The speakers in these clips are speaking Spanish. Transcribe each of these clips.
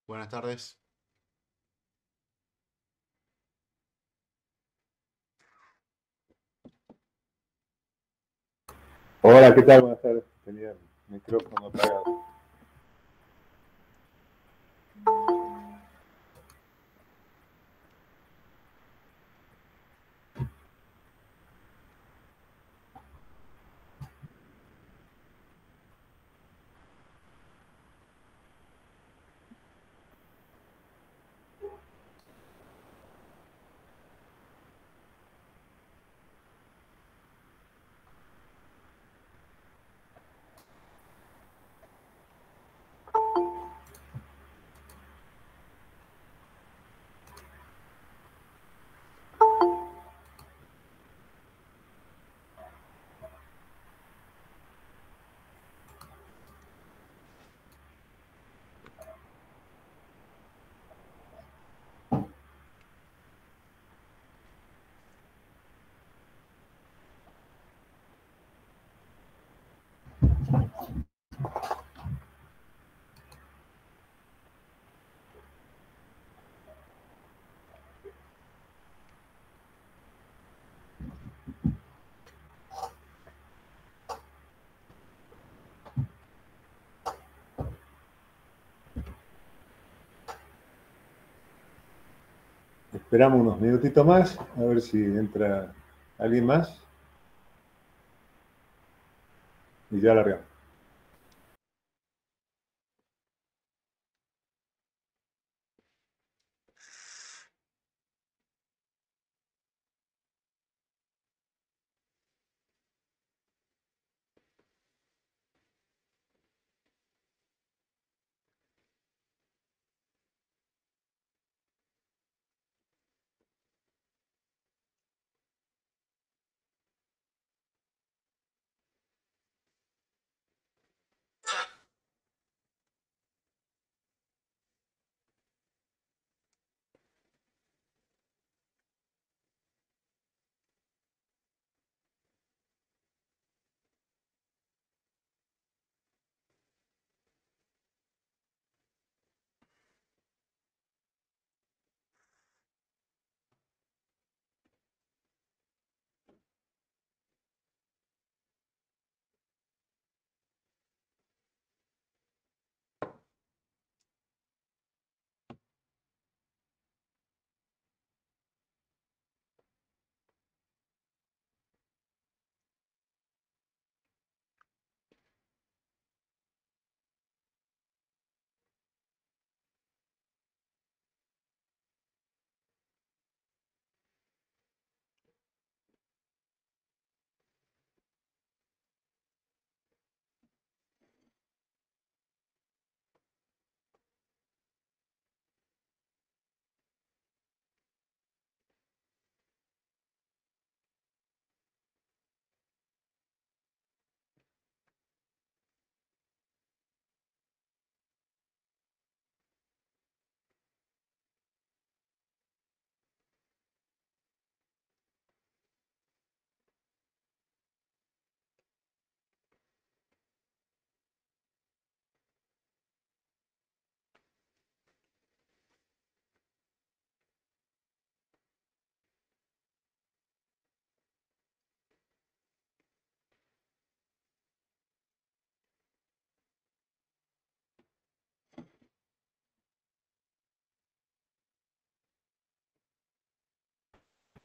Buenas tardes. Hola, ¿qué tal? Buenas tardes. Tenía el micrófono apagado. Esperamos unos minutitos más, a ver si entra alguien más. Y ya largamos.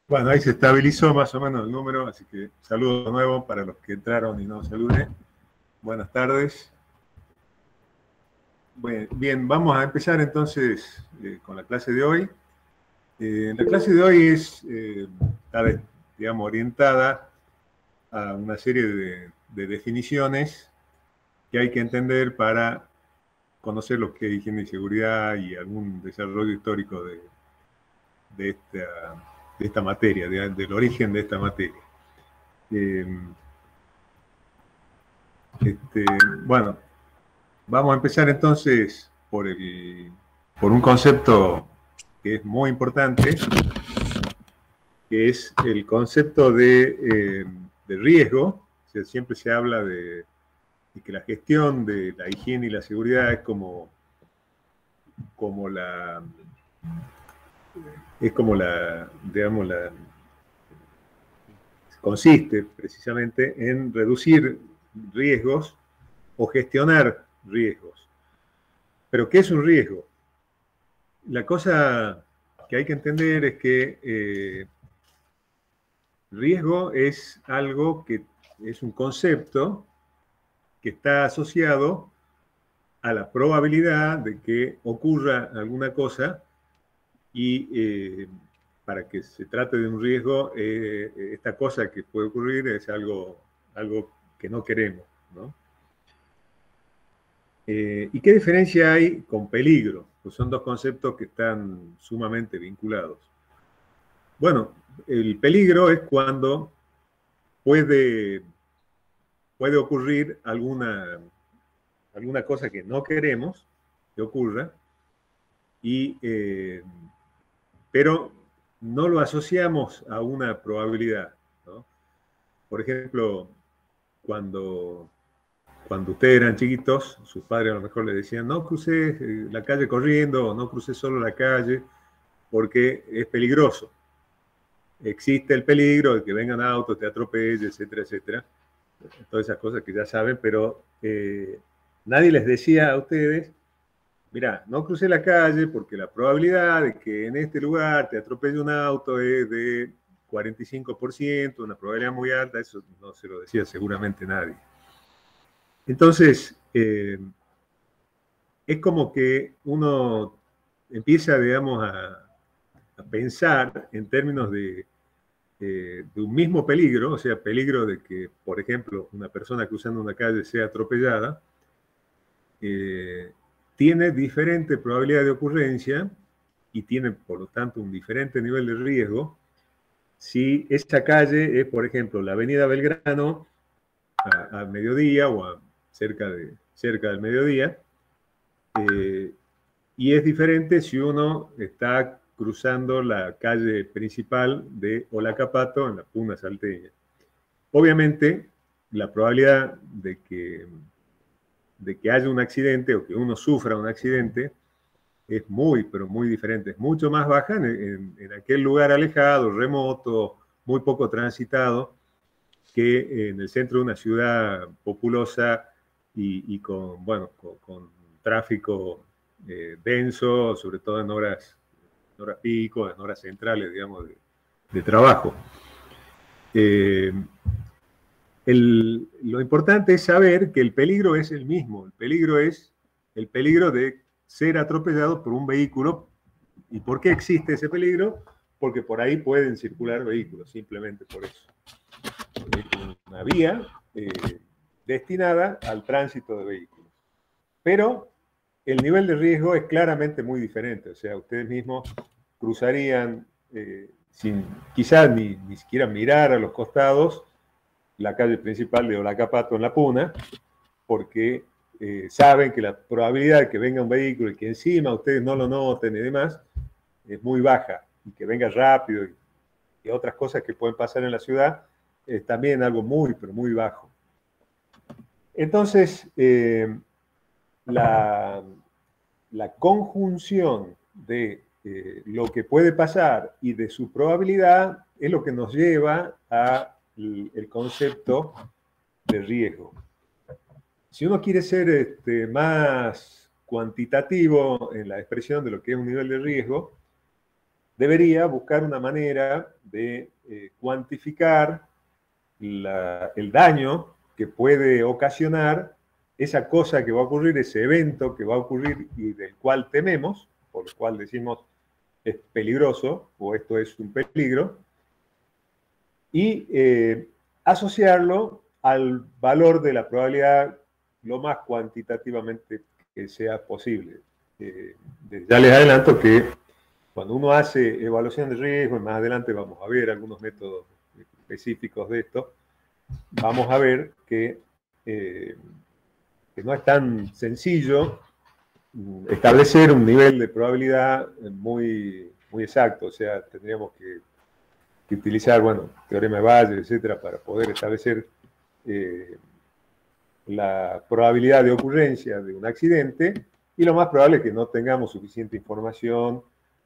Bueno, ahí se estabilizó más o menos el número, así que saludo de nuevo para los que entraron y no saludé. Buenas tardes. Bien, vamos a empezar entonces con la clase de hoy. La clase de hoy está, digamos, orientada a una serie de definiciones que hay que entender para conocer lo que es higiene y seguridad y algún desarrollo histórico de esta, de esta materia, del origen de esta materia. Eh, este, bueno, vamos a empezar entonces por un concepto que es muy importante, que es el concepto de riesgo. O sea, siempre se habla de que la gestión de la higiene y la seguridad es como como la, es como la, digamos, consiste precisamente en reducir riesgos o gestionar riesgos. Pero ¿qué es un riesgo? La cosa que hay que entender es que riesgo es algo que es un concepto que está asociado a la probabilidad de que ocurra alguna cosa y para que se trate de un riesgo, esta cosa que puede ocurrir es algo que no queremos, ¿no? ¿Y qué diferencia hay con peligro? Pues son dos conceptos que están sumamente vinculados. Bueno, el peligro es cuando puede ocurrir alguna cosa que no queremos que ocurra, pero no lo asociamos a una probabilidad, ¿no? Por ejemplo, cuando ustedes eran chiquitos, sus padres a lo mejor les decían, no cruces la calle corriendo, o no cruces solo la calle, porque es peligroso. Existe el peligro de que vengan autos, te atropellen, etcétera, etcétera. Todas esas cosas que ya saben, pero nadie les decía a ustedes, mira, no crucé la calle porque la probabilidad de que en este lugar te atropelle un auto es de 45%, una probabilidad muy alta, eso no se lo decía seguramente nadie. Entonces, es como que uno empieza, digamos, a pensar en términos de un mismo peligro, o sea, peligro de que, por ejemplo, una persona cruzando una calle sea atropellada, tiene diferente probabilidad de ocurrencia y tiene, por lo tanto, un diferente nivel de riesgo si esa calle es, por ejemplo, la avenida Belgrano a mediodía o cerca del mediodía, y es diferente si uno está cruzando la calle principal de Olacapato en la Puna Salteña. Obviamente, la probabilidad de que haya un accidente o que uno sufra un accidente es muy, pero muy diferente. Es mucho más baja en aquel lugar alejado, remoto, muy poco transitado, que en el centro de una ciudad populosa y con, bueno, con tráfico denso, sobre todo en horas pico, en horas centrales, digamos, de trabajo. Lo importante es saber que el peligro es el mismo. El peligro es el peligro de ser atropellado por un vehículo. ¿Y por qué existe ese peligro? Porque por ahí pueden circular vehículos, simplemente por eso. Es una vía destinada al tránsito de vehículos. Pero el nivel de riesgo es claramente muy diferente. O sea, ustedes mismos cruzarían sin quizás ni siquiera mirar a los costados la calle principal de Olacapato en La Puna, porque saben que la probabilidad de que venga un vehículo y que encima ustedes no lo noten y demás es muy baja, y que venga rápido y otras cosas que pueden pasar en la ciudad es también algo muy, pero muy bajo. Entonces, la conjunción de lo que puede pasar y de su probabilidad es lo que nos lleva a el concepto de riesgo. Si uno quiere ser más cuantitativo en la expresión de lo que es un nivel de riesgo, debería buscar una manera de cuantificar el daño que puede ocasionar esa cosa que va a ocurrir, ese evento que va a ocurrir y del cual tememos, por lo cual decimos es peligroso o esto es un peligro, y asociarlo al valor de la probabilidad lo más cuantitativamente que sea posible. Ya les adelanto que cuando uno hace evaluación de riesgo, y más adelante vamos a ver algunos métodos específicos de esto, vamos a ver que no es tan sencillo establecer un nivel de probabilidad muy, muy exacto. O sea, tendríamos que utilizar, bueno, teorema de Bayes, etcétera, para poder establecer la probabilidad de ocurrencia de un accidente y lo más probable es que no tengamos suficiente información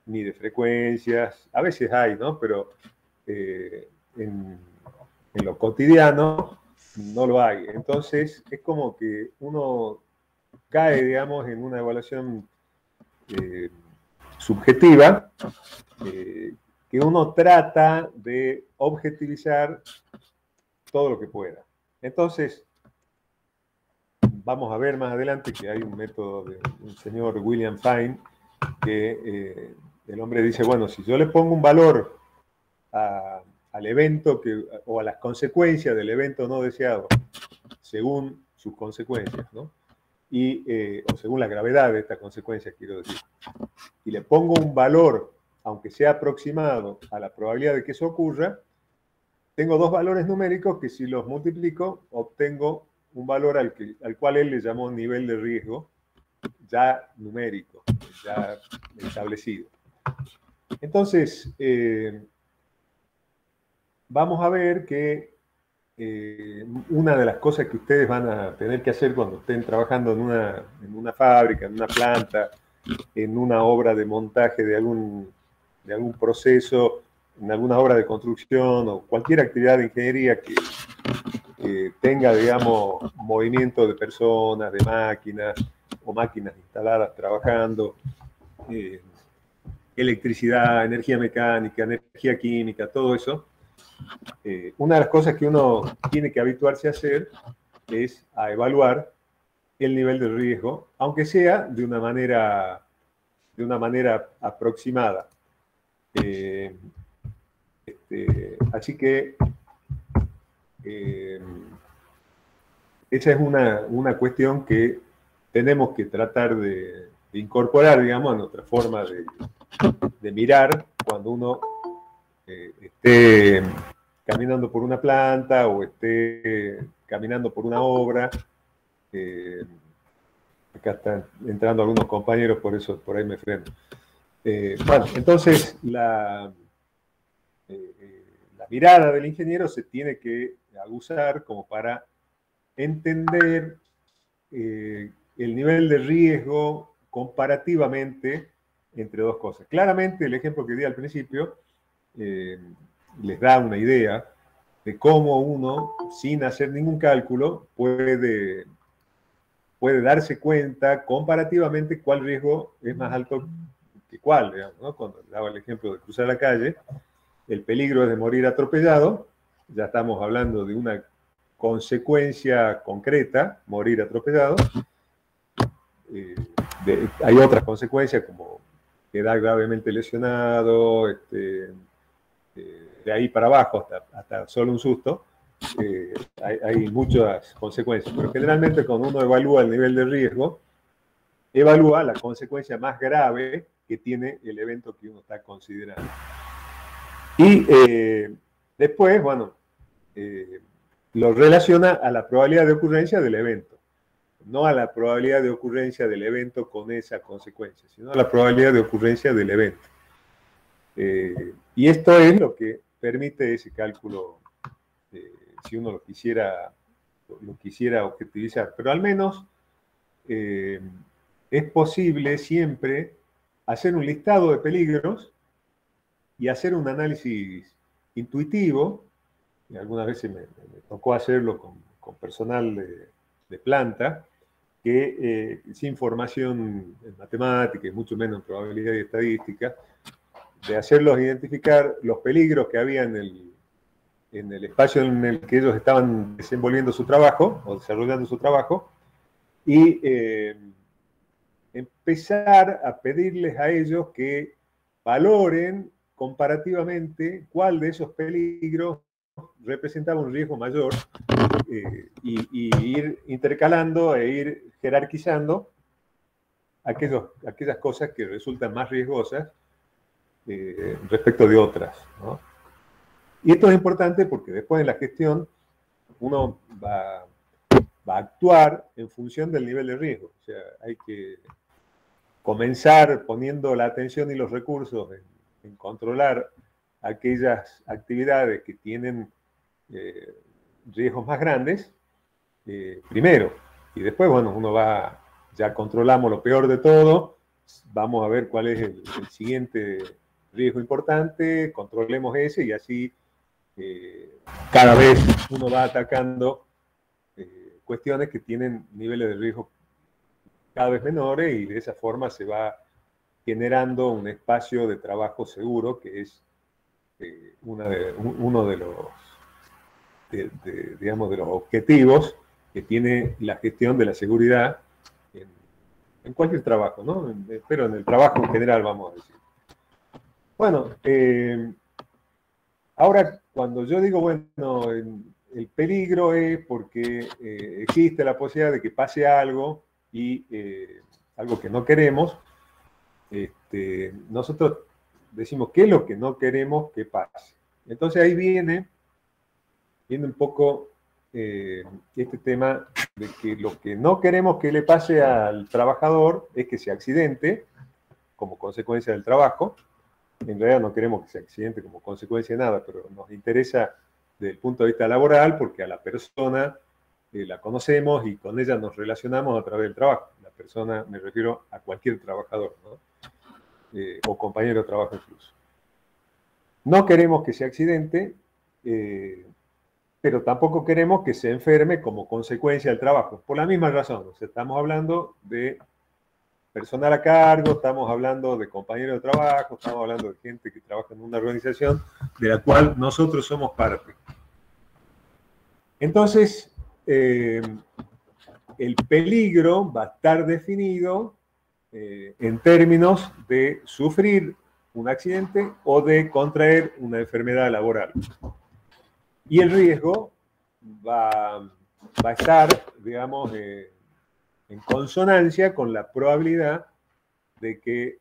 ni de frecuencias. A veces hay, ¿no? Pero en lo cotidiano no lo hay. Entonces es como que uno cae, digamos, en una evaluación subjetiva, que uno trata de objetivizar todo lo que pueda. Entonces, vamos a ver más adelante que hay un método de un señor William Fine, que el hombre dice, bueno, si yo le pongo un valor al evento o a las consecuencias del evento no deseado, según sus consecuencias, ¿no? O según la gravedad de estas consecuencias, quiero decir, y le pongo un valor, aunque sea aproximado a la probabilidad de que eso ocurra, tengo dos valores numéricos que si los multiplico, obtengo un valor al cual él le llamó nivel de riesgo, ya numérico, ya establecido. Entonces, vamos a ver que una de las cosas que ustedes van a tener que hacer cuando estén trabajando en una fábrica, en una planta, en una obra de montaje de algún proceso, en alguna obra de construcción o cualquier actividad de ingeniería que tenga, digamos, movimiento de personas, de máquinas o máquinas instaladas trabajando, electricidad, energía mecánica, energía química, todo eso. Una de las cosas que uno tiene que habituarse a hacer es a evaluar el nivel de riesgo, aunque sea de una manera aproximada. Así que esa es una cuestión que tenemos que tratar de incorporar, digamos, a nuestra forma de mirar cuando uno esté caminando por una planta o esté caminando por una obra. Acá están entrando algunos compañeros, por eso por ahí me freno. Bueno, entonces la mirada del ingeniero se tiene que aguzar como para entender el nivel de riesgo comparativamente entre dos cosas. Claramente el ejemplo que di al principio les da una idea de cómo uno, sin hacer ningún cálculo, puede darse cuenta comparativamente cuál riesgo es más alto que cuál, digamos, ¿no? Cuando daba el ejemplo de cruzar la calle, el peligro es de morir atropellado, ya estamos hablando de una consecuencia concreta, morir atropellado. Hay otras consecuencias como quedar gravemente lesionado, de ahí para abajo hasta solo un susto. Hay muchas consecuencias, pero generalmente cuando uno evalúa el nivel de riesgo, evalúa la consecuencia más grave que tiene el evento que uno está considerando. Y después, bueno, lo relaciona a la probabilidad de ocurrencia del evento, no a la probabilidad de ocurrencia del evento con esa consecuencia, sino a la probabilidad de ocurrencia del evento. Y esto es lo que permite ese cálculo, si uno lo quisiera objetivizar. Pero al menos es posible siempre hacer un listado de peligros y hacer un análisis intuitivo. Y algunas veces me tocó hacerlo con personal de planta, que sin formación en matemática y mucho menos en probabilidad y estadística, de hacerlos identificar los peligros que había en el espacio en el que ellos estaban desenvolviendo su trabajo o desarrollando su trabajo, y empezar a pedirles a ellos que valoren comparativamente cuál de esos peligros representaba un riesgo mayor, y ir intercalando e ir jerarquizando aquellas cosas que resultan más riesgosas respecto de otras, ¿no? Y esto es importante porque después en la gestión uno va a actuar en función del nivel de riesgo. O sea, hay que comenzar poniendo la atención y los recursos en controlar aquellas actividades que tienen riesgos más grandes, primero. Y después, bueno, uno va ya controlamos lo peor de todo, vamos a ver cuál es el siguiente riesgo importante, controlemos ese y así cada vez uno va atacando cuestiones que tienen niveles de riesgo cada vez menores y de esa forma se va generando un espacio de trabajo seguro que es uno de los, digamos, de los objetivos que tiene la gestión de la seguridad en cualquier trabajo, ¿no? Pero en el trabajo en general, vamos a decir. Bueno, ahora cuando yo digo, bueno, el peligro es porque existe la posibilidad de que pase algo y algo que no queremos, nosotros decimos qué es lo que no queremos que pase. Entonces ahí viene un poco este tema de que lo que no queremos que le pase al trabajador es que se accidente como consecuencia del trabajo. En realidad no queremos que se accidente como consecuencia de nada, pero nos interesa desde el punto de vista laboral porque a la persona la conocemos y con ella nos relacionamos a través del trabajo. La persona, me refiero a cualquier trabajador, ¿no? O compañero de trabajo incluso. No queremos que se accidente, pero tampoco queremos que se enferme como consecuencia del trabajo, por la misma razón. O sea, estamos hablando de personal a cargo, estamos hablando de compañeros de trabajo, estamos hablando de gente que trabaja en una organización de la cual nosotros somos parte. Entonces, el peligro va a estar definido en términos de sufrir un accidente o de contraer una enfermedad laboral. Y el riesgo va a estar, digamos, en consonancia con la probabilidad de que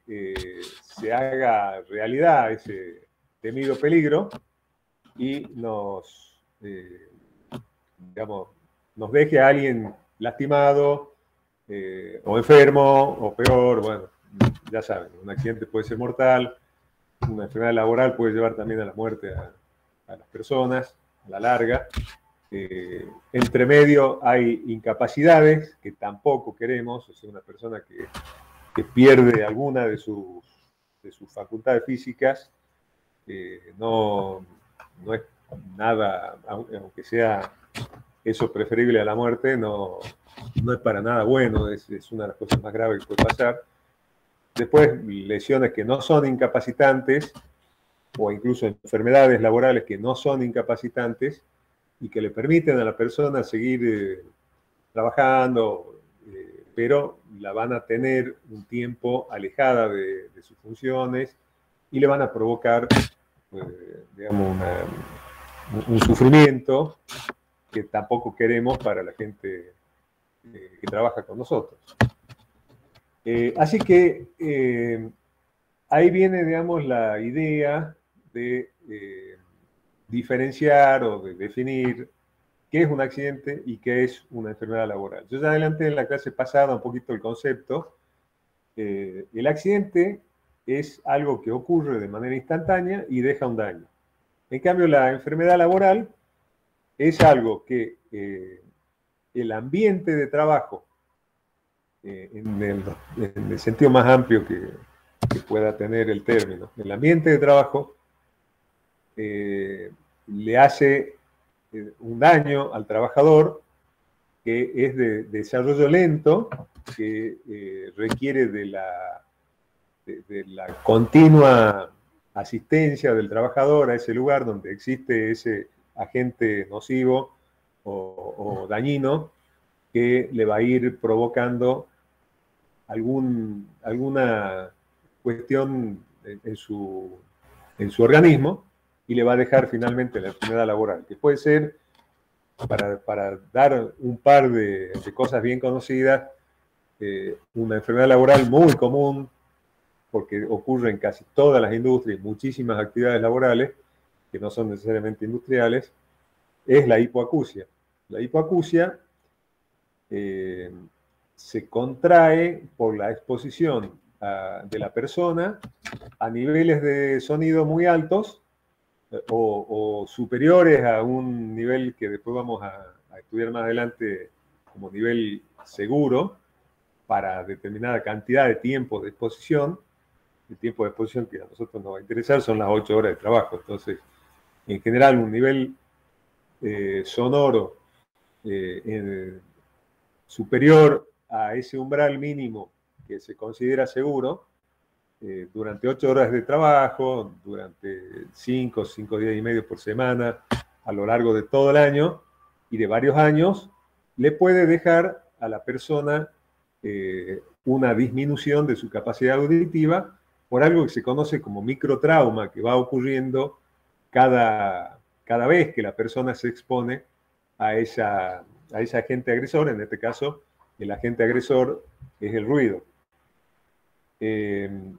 se haga realidad ese temido peligro y digamos, nos deje a alguien lastimado o enfermo o peor, bueno, ya saben, un accidente puede ser mortal, una enfermedad laboral puede llevar también a la muerte a las personas a la larga. Entre medio hay incapacidades que tampoco queremos, o sea, una persona que pierde alguna de sus facultades físicas, no es nada, aunque sea eso preferible a la muerte, no es para nada bueno, es una de las cosas más graves que puede pasar. Después, lesiones que no son incapacitantes, o incluso enfermedades laborales que no son incapacitantes y que le permiten a la persona seguir trabajando, pero la van a tener un tiempo alejada de sus funciones y le van a provocar, digamos, un sufrimiento que tampoco queremos para la gente que trabaja con nosotros. Así que ahí viene, digamos, la idea de diferenciar o de definir qué es un accidente y qué es una enfermedad laboral. Yo ya adelanté en la clase pasada un poquito el concepto. El accidente es algo que ocurre de manera instantánea y deja un daño. En cambio, la enfermedad laboral es algo que el ambiente de trabajo, en el sentido más amplio que pueda tener el término, el ambiente de trabajo le hace un daño al trabajador que es de desarrollo lento, que requiere de la continua asistencia del trabajador a ese lugar donde existe ese agente nocivo o dañino que le va a ir provocando alguna cuestión en su organismo y le va a dejar finalmente la enfermedad laboral, que puede ser, para dar un par de cosas bien conocidas, una enfermedad laboral muy común, porque ocurre en casi todas las industrias, muchísimas actividades laborales que no son necesariamente industriales, es la hipoacusia. La hipoacusia se contrae por la exposición de la persona a niveles de sonido muy altos o superiores a un nivel que después vamos a estudiar más adelante como nivel seguro, para determinada cantidad de tiempo de exposición. El tiempo de exposición que a nosotros nos va a interesar son las 8 horas de trabajo. Entonces, en general, un nivel sonoro superior a ese umbral mínimo que se considera seguro, durante 8 horas de trabajo, durante 5 días y medio por semana, a lo largo de todo el año y de varios años, le puede dejar a la persona una disminución de su capacidad auditiva por algo que se conoce como microtrauma, que va ocurriendo cada vez que la persona se expone a ese agente agresor. En este caso, el agente agresor es el ruido. El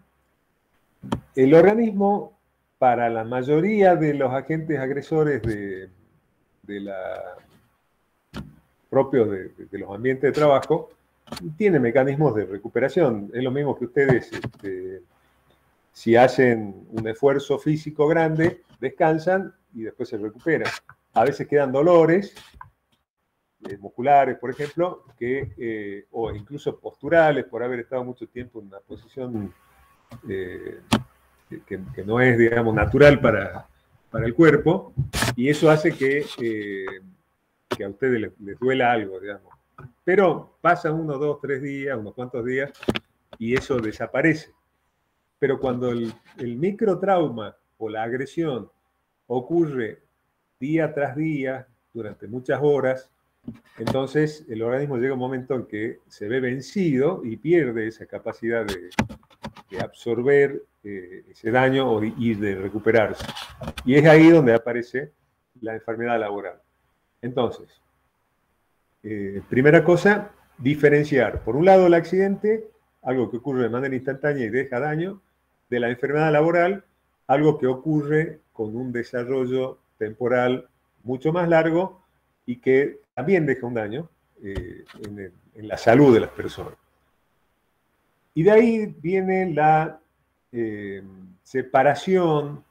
organismo, para la mayoría de los agentes agresores propios de los ambientes de trabajo, tiene mecanismos de recuperación. Es lo mismo que ustedes, si hacen un esfuerzo físico grande, descansan y después se recuperan. A veces quedan dolores musculares, por ejemplo, o incluso posturales, por haber estado mucho tiempo en una posición que no es, digamos, natural para el cuerpo, y eso hace que a ustedes les duela algo, digamos. Pero pasan 1, 2, 3 días, unos cuantos días, y eso desaparece. Pero cuando el microtrauma o la agresión ocurre día tras día, durante muchas horas, entonces el organismo llega a un momento en que se ve vencido y pierde esa capacidad de absorber ese daño y de recuperarse. Y es ahí donde aparece la enfermedad laboral. Entonces, primera cosa, diferenciar, por un lado, el accidente, algo que ocurre de manera instantánea y deja daño, de la enfermedad laboral, algo que ocurre con un desarrollo temporal mucho más largo y que también deja un daño en la salud de las personas. Y de ahí viene la separación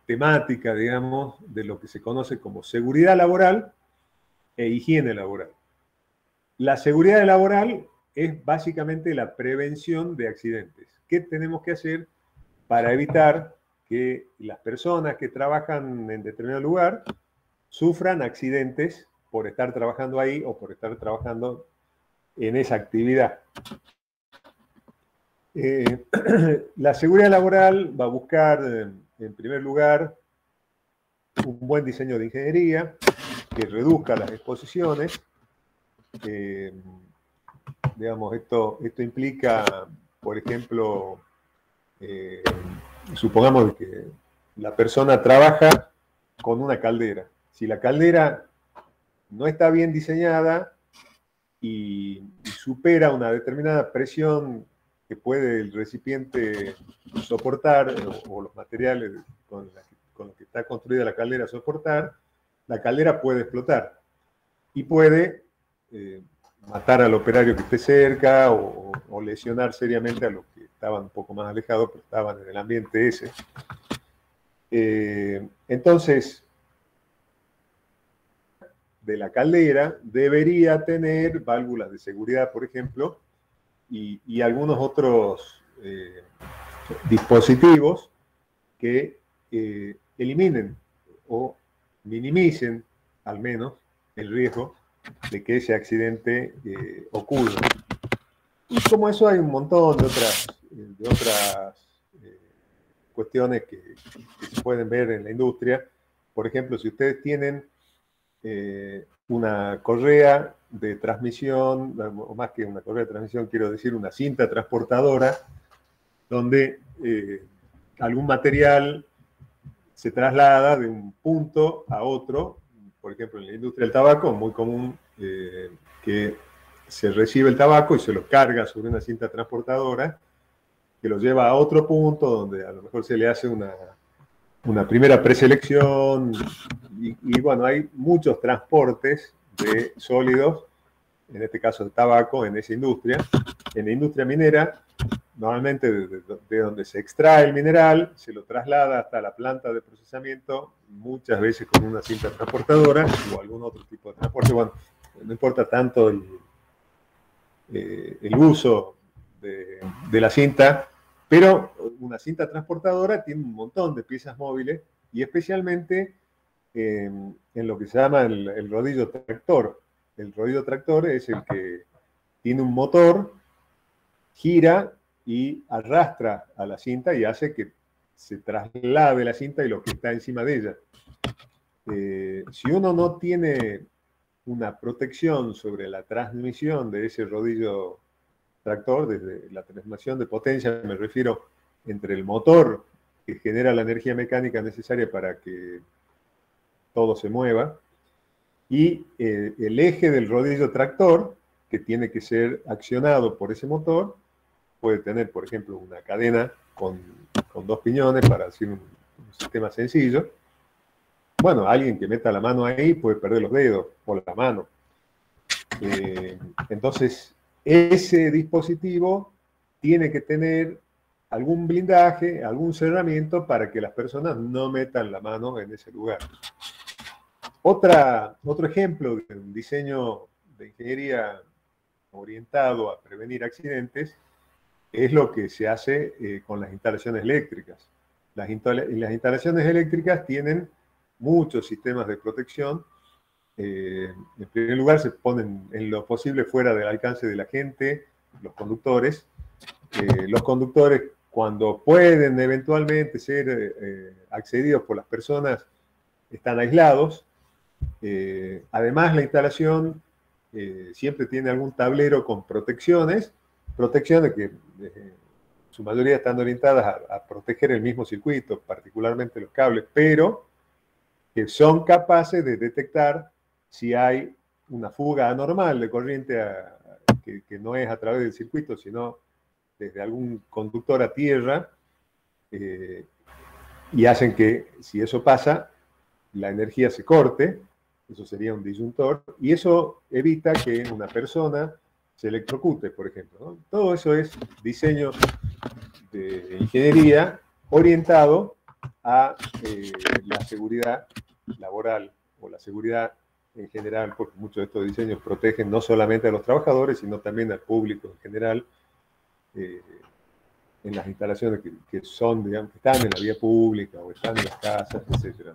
temática, digamos, de lo que se conoce como seguridad laboral e higiene laboral. La seguridad laboral es básicamente la prevención de accidentes. ¿Qué tenemos que hacer para evitar que las personas que trabajan en determinado lugar sufran accidentes por estar trabajando ahí o por estar trabajando en esa actividad? La seguridad laboral va a buscar, en primer lugar, un buen diseño de ingeniería que reduzca las exposiciones. Digamos, esto implica, por ejemplo, supongamos que la persona trabaja con una caldera. Si la caldera no está bien diseñada y supera una determinada presión que puede el recipiente soportar, o los materiales con los que está construida la caldera soportar, la caldera puede explotar y puede matar al operario que esté cerca o lesionar seriamente a los que estaban un poco más alejados, pero estaban en el ambiente ese. Entonces, de la caldera debería tener válvulas de seguridad, por ejemplo, y algunos otros dispositivos que eliminen o minimicen al menos el riesgo de que ese accidente ocurra. Y como eso hay un montón de otras cuestiones que se pueden ver en la industria. Por ejemplo, si ustedes tienen una correa de transmisión, o más que una correa de transmisión, quiero decir una cinta transportadora, donde algún material se traslada de un punto a otro. Por ejemplo, en la industria del tabaco, muy común que se recibe el tabaco y se lo carga sobre una cinta transportadora que lo lleva a otro punto donde a lo mejor se le hace una primera preselección y bueno, hay muchos transportes de sólidos, en este caso el tabaco, en esa industria. En la industria minera, normalmente de donde se extrae el mineral, se lo traslada hasta la planta de procesamiento, muchas veces con una cinta transportadora o algún otro tipo de transporte. Bueno, no importa tanto el uso de la cinta, pero una cinta transportadora tiene un montón de piezas móviles y especialmente en lo que se llama el rodillo tractor. El rodillo tractor es el que tiene un motor, gira y arrastra a la cinta y hace que se traslade la cinta y lo que está encima de ella. Si uno no tiene una protección sobre la transmisión de ese rodillo tractor, desde la transmisión de potencia, me refiero entre el motor que genera la energía mecánica necesaria para que todo se mueva, y el eje del rodillo tractor, que tiene que ser accionado por ese motor, puede tener, por ejemplo, una cadena con 2 piñones para hacer un sistema sencillo. Bueno, alguien que meta la mano ahí puede perder los dedos o la mano. Entonces, ese dispositivo tiene que tener algún blindaje, algún cerramiento para que las personas no metan la mano en ese lugar. Otro ejemplo de un diseño de ingeniería orientado a prevenir accidentes es lo que se hace con las instalaciones eléctricas. Las instalaciones eléctricas tienen muchos sistemas de protección. En primer lugar, se ponen en lo posible fuera del alcance de la gente, los conductores. Los conductores, cuando pueden eventualmente ser accedidos por las personas, están aislados. Además, la instalación siempre tiene algún tablero con protecciones que su mayoría están orientadas a proteger el mismo circuito, particularmente los cables, pero que son capaces de detectar si hay una fuga anormal de corriente que no es a través del circuito, sino desde algún conductor a tierra, y hacen que, si eso pasa, la energía se corte. Eso sería un disyuntor, y eso evita que una persona se electrocute, por ejemplo, ¿no? Todo eso es diseño de ingeniería orientado a la seguridad laboral o la seguridad en general, porque muchos de estos diseños protegen no solamente a los trabajadores, sino también al público en general, en las instalaciones que son, digamos, que están en la vía pública o están en las casas, etc., ¿no?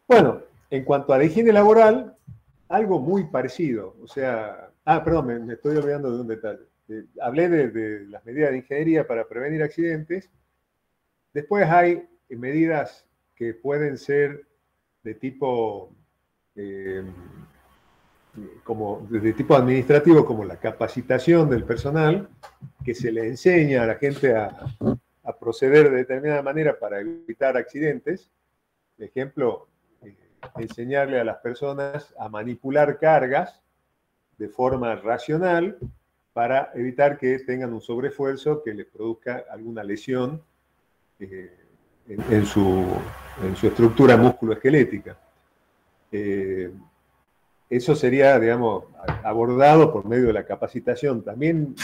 Bueno, en cuanto a la higiene laboral, algo muy parecido. O sea, perdón, me estoy olvidando de un detalle. Hablé de las medidas de ingeniería para prevenir accidentes. Después hay medidas que pueden ser de tipo, de tipo administrativo, como la capacitación del personal, que se le enseña a la gente a proceder de determinada manera para evitar accidentes. Por ejemplo, enseñarle a las personas a manipular cargas de forma racional para evitar que tengan un sobreesfuerzo que les produzca alguna lesión en su estructura musculoesquelética. Eso sería, digamos, abordado por medio de la capacitación. También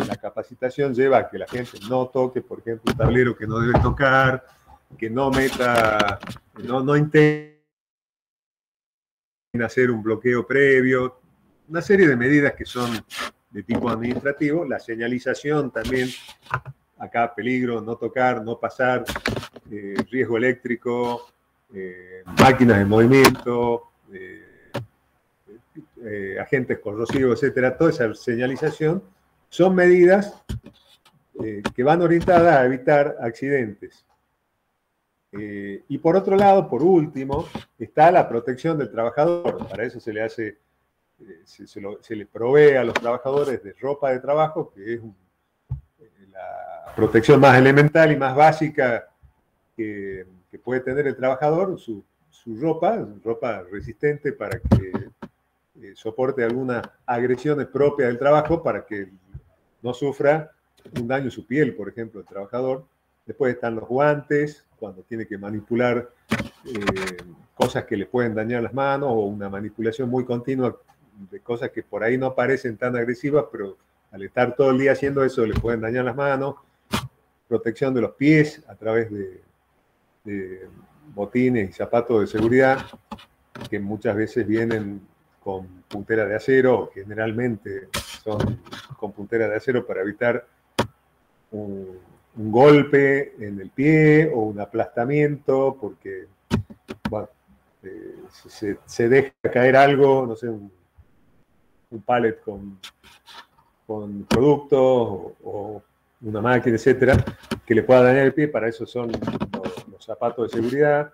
la capacitación lleva a que la gente no toque, por ejemplo, un tablero que no debe tocar, que no meta, no intente hacer un bloqueo previo, una serie de medidas que son de tipo administrativo. La señalización también, acá peligro, no tocar, no pasar, riesgo eléctrico, máquinas en movimiento, agentes corrosivos, etcétera. Toda esa señalización son medidas que van orientadas a evitar accidentes. Y por otro lado, por último, está la protección del trabajador. Para eso se le hace, se le provee a los trabajadores de ropa de trabajo, que es la protección más elemental y más básica que puede tener el trabajador, su ropa resistente para que soporte algunas agresiones propias del trabajo, para que no sufra un daño en su piel, por ejemplo, el trabajador. Después están los guantes, cuando tiene que manipular cosas que le pueden dañar las manos, o una manipulación muy continua de cosas que por ahí no parecen tan agresivas, pero al estar todo el día haciendo eso le pueden dañar las manos. Protección de los pies a través de botines y zapatos de seguridad, que muchas veces vienen con puntera de acero, generalmente son con puntera de acero para evitar un golpe en el pie o un aplastamiento, porque bueno, se deja caer algo, no sé, un pallet con productos o una máquina, etcétera, que le pueda dañar el pie. Para eso son los zapatos de seguridad,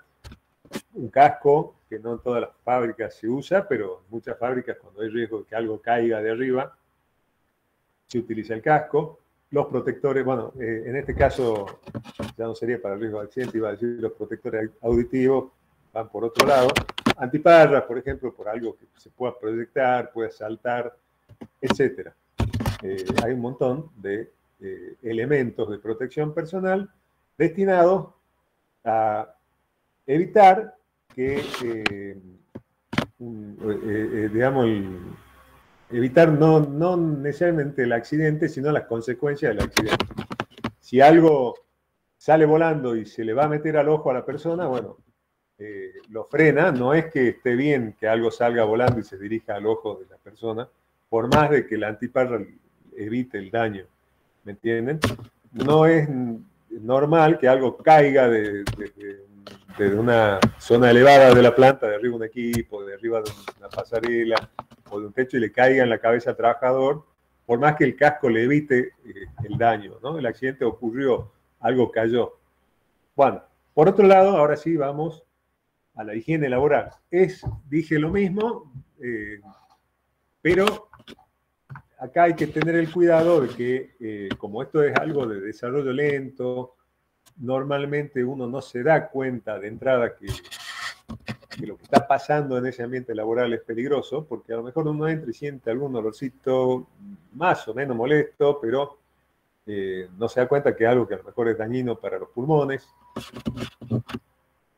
un casco, que no en todas las fábricas se usa, pero en muchas fábricas, cuando hay riesgo de que algo caiga de arriba, se utiliza el casco. Los protectores, bueno, en este caso ya no sería para el riesgo de accidente, iba a decir los protectores auditivos, van por otro lado. Antiparras, por ejemplo, por algo que se pueda proyectar, pueda saltar, etc. Hay un montón de elementos de protección personal destinados a evitar que, digamos, evitar no necesariamente el accidente, sino las consecuencias del accidente. Si algo sale volando y se le va a meter al ojo a la persona, bueno, lo frena. No es que esté bien que algo salga volando y se dirija al ojo de la persona, por más de que la antiparra evite el daño, ¿me entienden? No es normal que algo caiga de una zona elevada de la planta, de arriba de un equipo, de arriba de una pasarela o de un techo, y le caiga en la cabeza al trabajador, por más que el casco le evite el daño, ¿no? El accidente ocurrió, algo cayó. Bueno, por otro lado, ahora sí vamos a la higiene laboral. Dije lo mismo, pero acá hay que tener el cuidado de que, como esto es algo de desarrollo lento, normalmente uno no se da cuenta de entrada que lo que está pasando en ese ambiente laboral es peligroso, porque a lo mejor uno entra y siente algún dolorcito más o menos molesto, pero no se da cuenta que es algo que a lo mejor es dañino para los pulmones.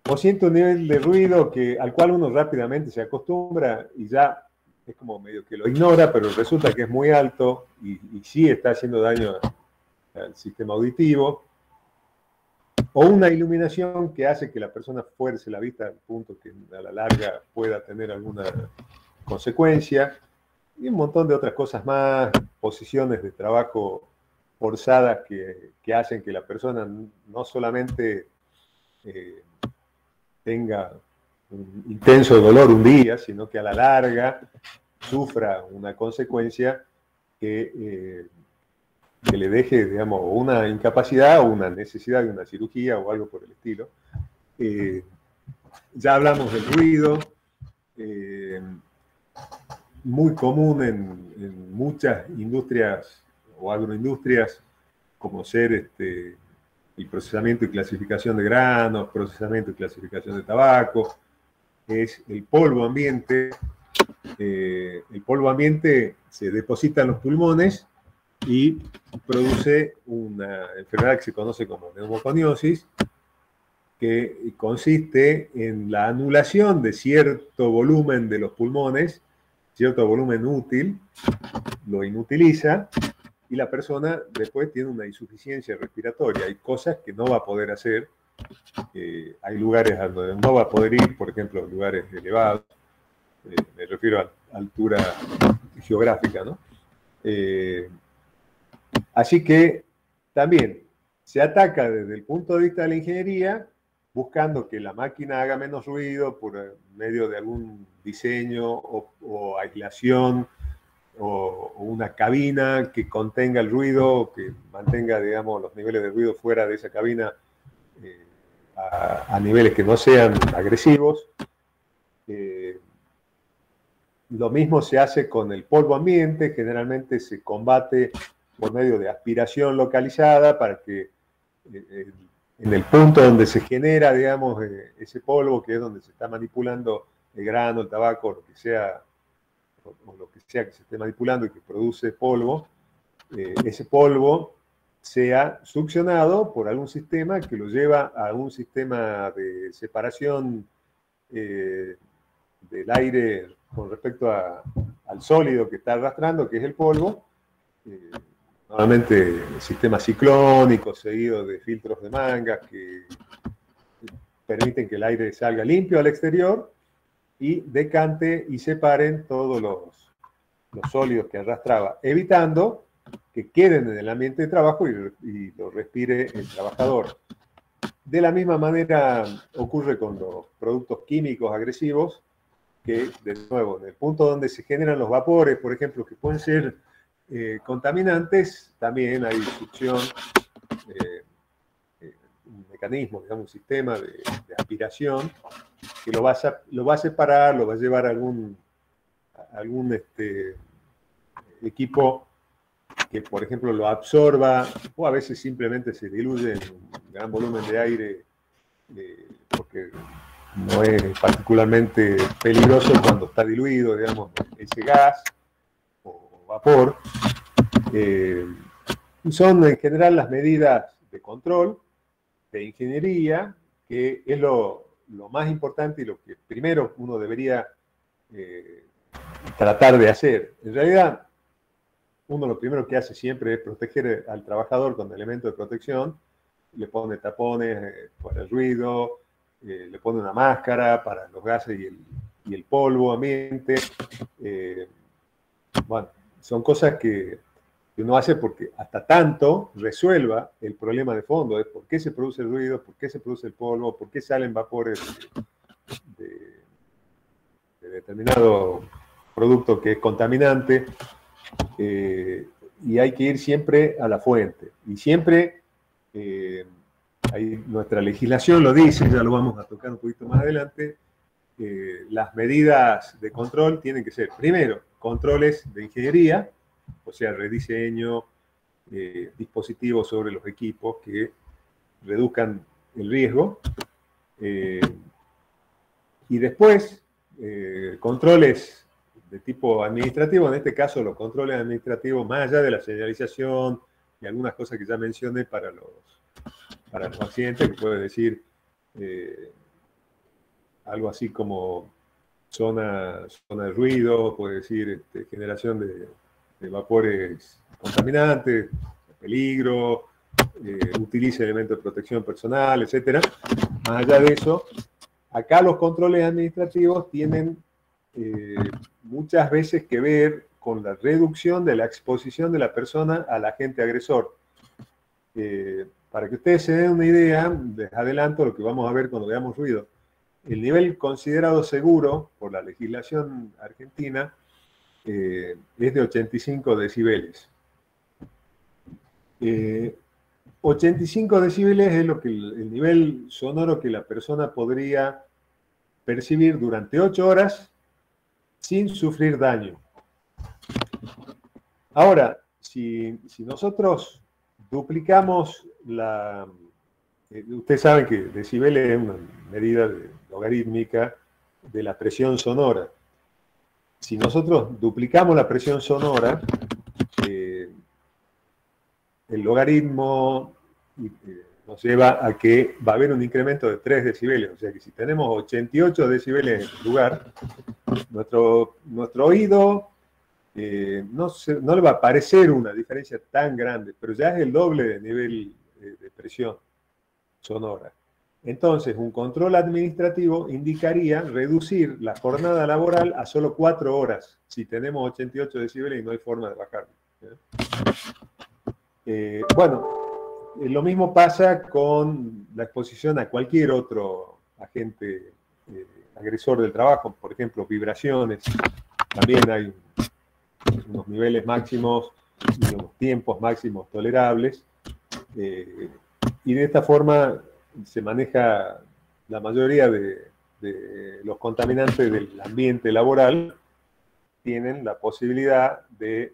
O siente un nivel de ruido al cual uno rápidamente se acostumbra y ya es como medio que lo ignora, pero resulta que es muy alto y sí está haciendo daño al sistema auditivo. O una iluminación que hace que la persona fuerce la vista al punto que a la larga pueda tener alguna consecuencia. Y un montón de otras cosas más, posiciones de trabajo forzadas que hacen que la persona no solamente tenga un intenso dolor un día, sino que a la larga sufra una consecuencia que le deje, digamos, una incapacidad o una necesidad de una cirugía o algo por el estilo. Ya hablamos del ruido, muy común en muchas industrias o agroindustrias, como ser el procesamiento y clasificación de granos, procesamiento y clasificación de tabaco, es el polvo ambiente. El polvo ambiente se deposita en los pulmones y produce una enfermedad que se conoce como neumoconiosis, que consiste en la anulación de cierto volumen de los pulmones, cierto volumen útil, lo inutiliza, y la persona después tiene una insuficiencia respiratoria. Hay cosas que no va a poder hacer, hay lugares a donde no va a poder ir, por ejemplo, lugares elevados, me refiero a altura geográfica, ¿no? Así que también se ataca desde el punto de vista de la ingeniería, buscando que la máquina haga menos ruido por medio de algún diseño o aislación o una cabina que contenga el ruido, que mantenga, digamos, los niveles de ruido fuera de esa cabina a niveles que no sean agresivos. Lo mismo se hace con el polvo ambiente, generalmente se combate por medio de aspiración localizada para que en el punto donde se genera, digamos, ese polvo, que es donde se está manipulando el grano, el tabaco, lo que sea, o lo que sea que se esté manipulando y que produce polvo, ese polvo sea succionado por algún sistema que lo lleva a un sistema de separación del aire con respecto al sólido que está arrastrando, que es el polvo, normalmente sistemas ciclónicos seguidos de filtros de mangas que permiten que el aire salga limpio al exterior, y decante y separen todos los sólidos que arrastraba, evitando que queden en el ambiente de trabajo y lo respire el trabajador. De la misma manera ocurre con los productos químicos agresivos, que, de nuevo, en el punto donde se generan los vapores, por ejemplo, que pueden ser contaminantes, también hay succión, un mecanismo, digamos, un sistema de aspiración que lo va a separar, lo va a llevar a algún equipo que, por ejemplo, lo absorba, o a veces simplemente se diluye en un gran volumen de aire, porque no es particularmente peligroso cuando está diluido, digamos, ese gas o vapor. Son en general las medidas de control, de ingeniería, que es lo más importante y lo que primero uno debería tratar de hacer. En realidad, uno lo primero que hace siempre es proteger al trabajador con elementos de protección, le pone tapones para el ruido, le pone una máscara para los gases y el polvo ambiente. Bueno, son cosas que uno hace porque hasta tanto resuelva el problema de fondo, es por qué se produce el ruido, por qué se produce el polvo, por qué salen vapores de determinado producto que es contaminante, y hay que ir siempre a la fuente. Y siempre, ahí nuestra legislación lo dice, ya lo vamos a tocar un poquito más adelante, las medidas de control tienen que ser, primero, controles de ingeniería, o sea, rediseño, dispositivos sobre los equipos que reduzcan el riesgo, y después controles de tipo administrativo, en este caso los controles administrativos más allá de la señalización y algunas cosas que ya mencioné para los accidentes, que puede decir algo así como zona de ruido, puede decir generación de vapores contaminantes, peligro, utilice elementos de protección personal, etc. Más allá de eso, acá los controles administrativos tienen muchas veces que ver con la reducción de la exposición de la persona al agente agresor. Para que ustedes se den una idea, les adelanto lo que vamos a ver cuando veamos ruido. El nivel considerado seguro por la legislación argentina es de 85 decibeles. 85 decibeles es el nivel sonoro que la persona podría percibir durante 8 horas sin sufrir daño. Ahora, si nosotros duplicamos ustedes saben que decibeles es una medida logarítmica de la presión sonora. Si nosotros duplicamos la presión sonora, el logaritmo nos lleva a que va a haber un incremento de 3 decibeles. O sea que si tenemos 88 decibeles en el lugar, nuestro oído no le va a parecer una diferencia tan grande, pero ya es el doble de nivel de presión sonora. Entonces, un control administrativo indicaría reducir la jornada laboral a solo 4 horas, si tenemos 88 decibeles y no hay forma de bajarlo. Bueno, lo mismo pasa con la exposición a cualquier otro agente agresor del trabajo, por ejemplo, vibraciones. También hay unos niveles máximos y unos tiempos máximos tolerables. Y de esta forma se maneja la mayoría de los contaminantes del ambiente laboral, tienen la posibilidad de,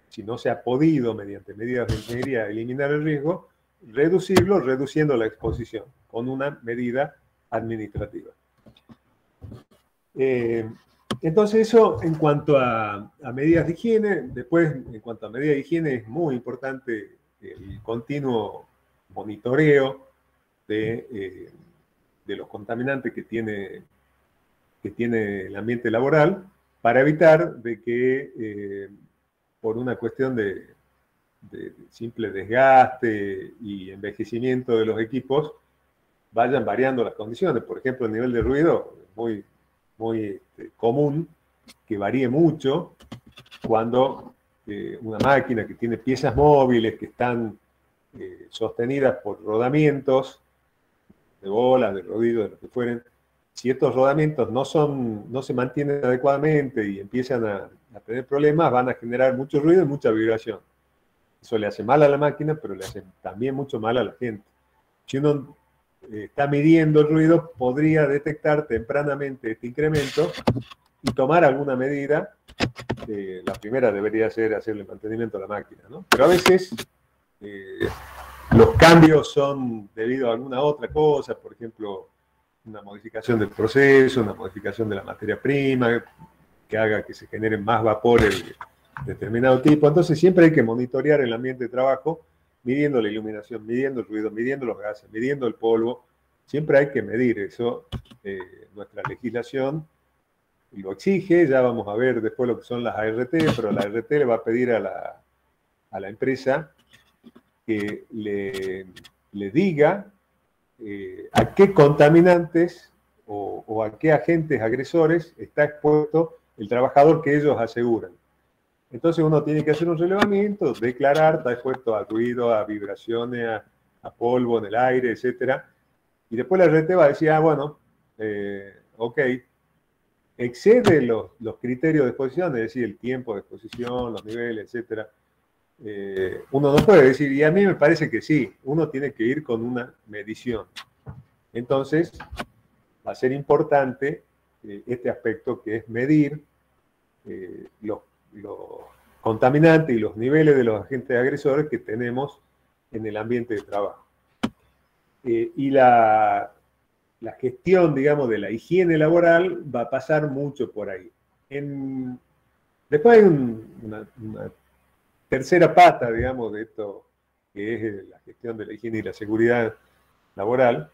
si no se ha podido mediante medidas de ingeniería eliminar el riesgo, reducirlo reduciendo la exposición con una medida administrativa. Entonces eso en cuanto a medidas de higiene. Después, en cuanto a medidas de higiene, es muy importante el continuo monitoreo de los contaminantes que tiene el ambiente laboral, para evitar de que por una cuestión de simple desgaste y envejecimiento de los equipos vayan variando las condiciones. Por ejemplo, el nivel de ruido es muy muy común que varíe mucho cuando una máquina que tiene piezas móviles que están sostenidas por rodamientos de bolas, de rodillos, de lo que fueren, si estos rodamientos no se mantienen adecuadamente y empiezan a tener problemas, van a generar mucho ruido y mucha vibración. Eso le hace mal a la máquina, pero le hace también mucho mal a la gente. Si uno está midiendo el ruido, podría detectar tempranamente este incremento y tomar alguna medida. La primera debería ser hacerle mantenimiento a la máquina, ¿no? Pero a veces los cambios son debido a alguna otra cosa, por ejemplo, una modificación del proceso, una modificación de la materia prima, que haga que se generen más vapores de determinado tipo. Entonces siempre hay que monitorear el ambiente de trabajo, midiendo la iluminación, midiendo el ruido, midiendo los gases, midiendo el polvo. Siempre hay que medir eso. Nuestra legislación lo exige, ya vamos a ver después lo que son las ART, pero la ART le va a pedir a la empresa que le diga a qué contaminantes o a qué agentes agresores está expuesto el trabajador que ellos aseguran. Entonces uno tiene que hacer un relevamiento, declarar, está expuesto a ruido, a vibraciones, a polvo en el aire, etc. Y después la RT va a decir, bueno, ok, excede los criterios de exposición, es decir, el tiempo de exposición, los niveles, etc. Uno no puede decir, y a mí me parece que sí, uno tiene que ir con una medición. Entonces, va a ser importante este aspecto que es medir los contaminantes y los niveles de los agentes agresores que tenemos en el ambiente de trabajo. Y la gestión, digamos, de la higiene laboral va a pasar mucho por ahí. Después hay una tercera pata, digamos, de esto, que es la gestión de la higiene y la seguridad laboral,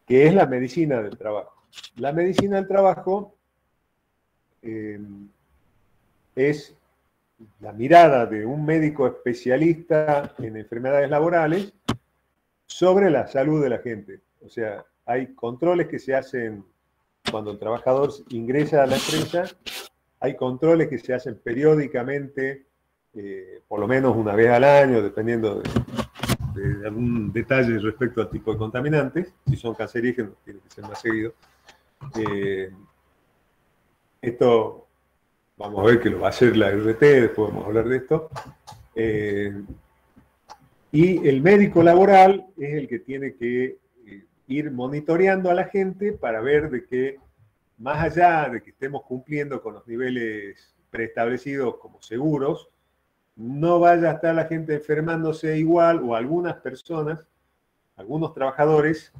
que es la medicina del trabajo. La medicina del trabajo es la mirada de un médico especialista en enfermedades laborales sobre la salud de la gente. O sea, hay controles que se hacen cuando el trabajador ingresa a la empresa, hay controles que se hacen periódicamente, por lo menos una vez al año, dependiendo de algún detalle respecto al tipo de contaminantes. Si son cancerígenos, tiene que ser más seguido. Esto vamos a ver que lo va a hacer la RT, después vamos a hablar de esto. Y el médico laboral es el que tiene que ir monitoreando a la gente para ver de que, más allá de que estemos cumpliendo con los niveles preestablecidos como seguros, no vaya a estar la gente enfermándose igual, o algunas personas, algunos trabajadores,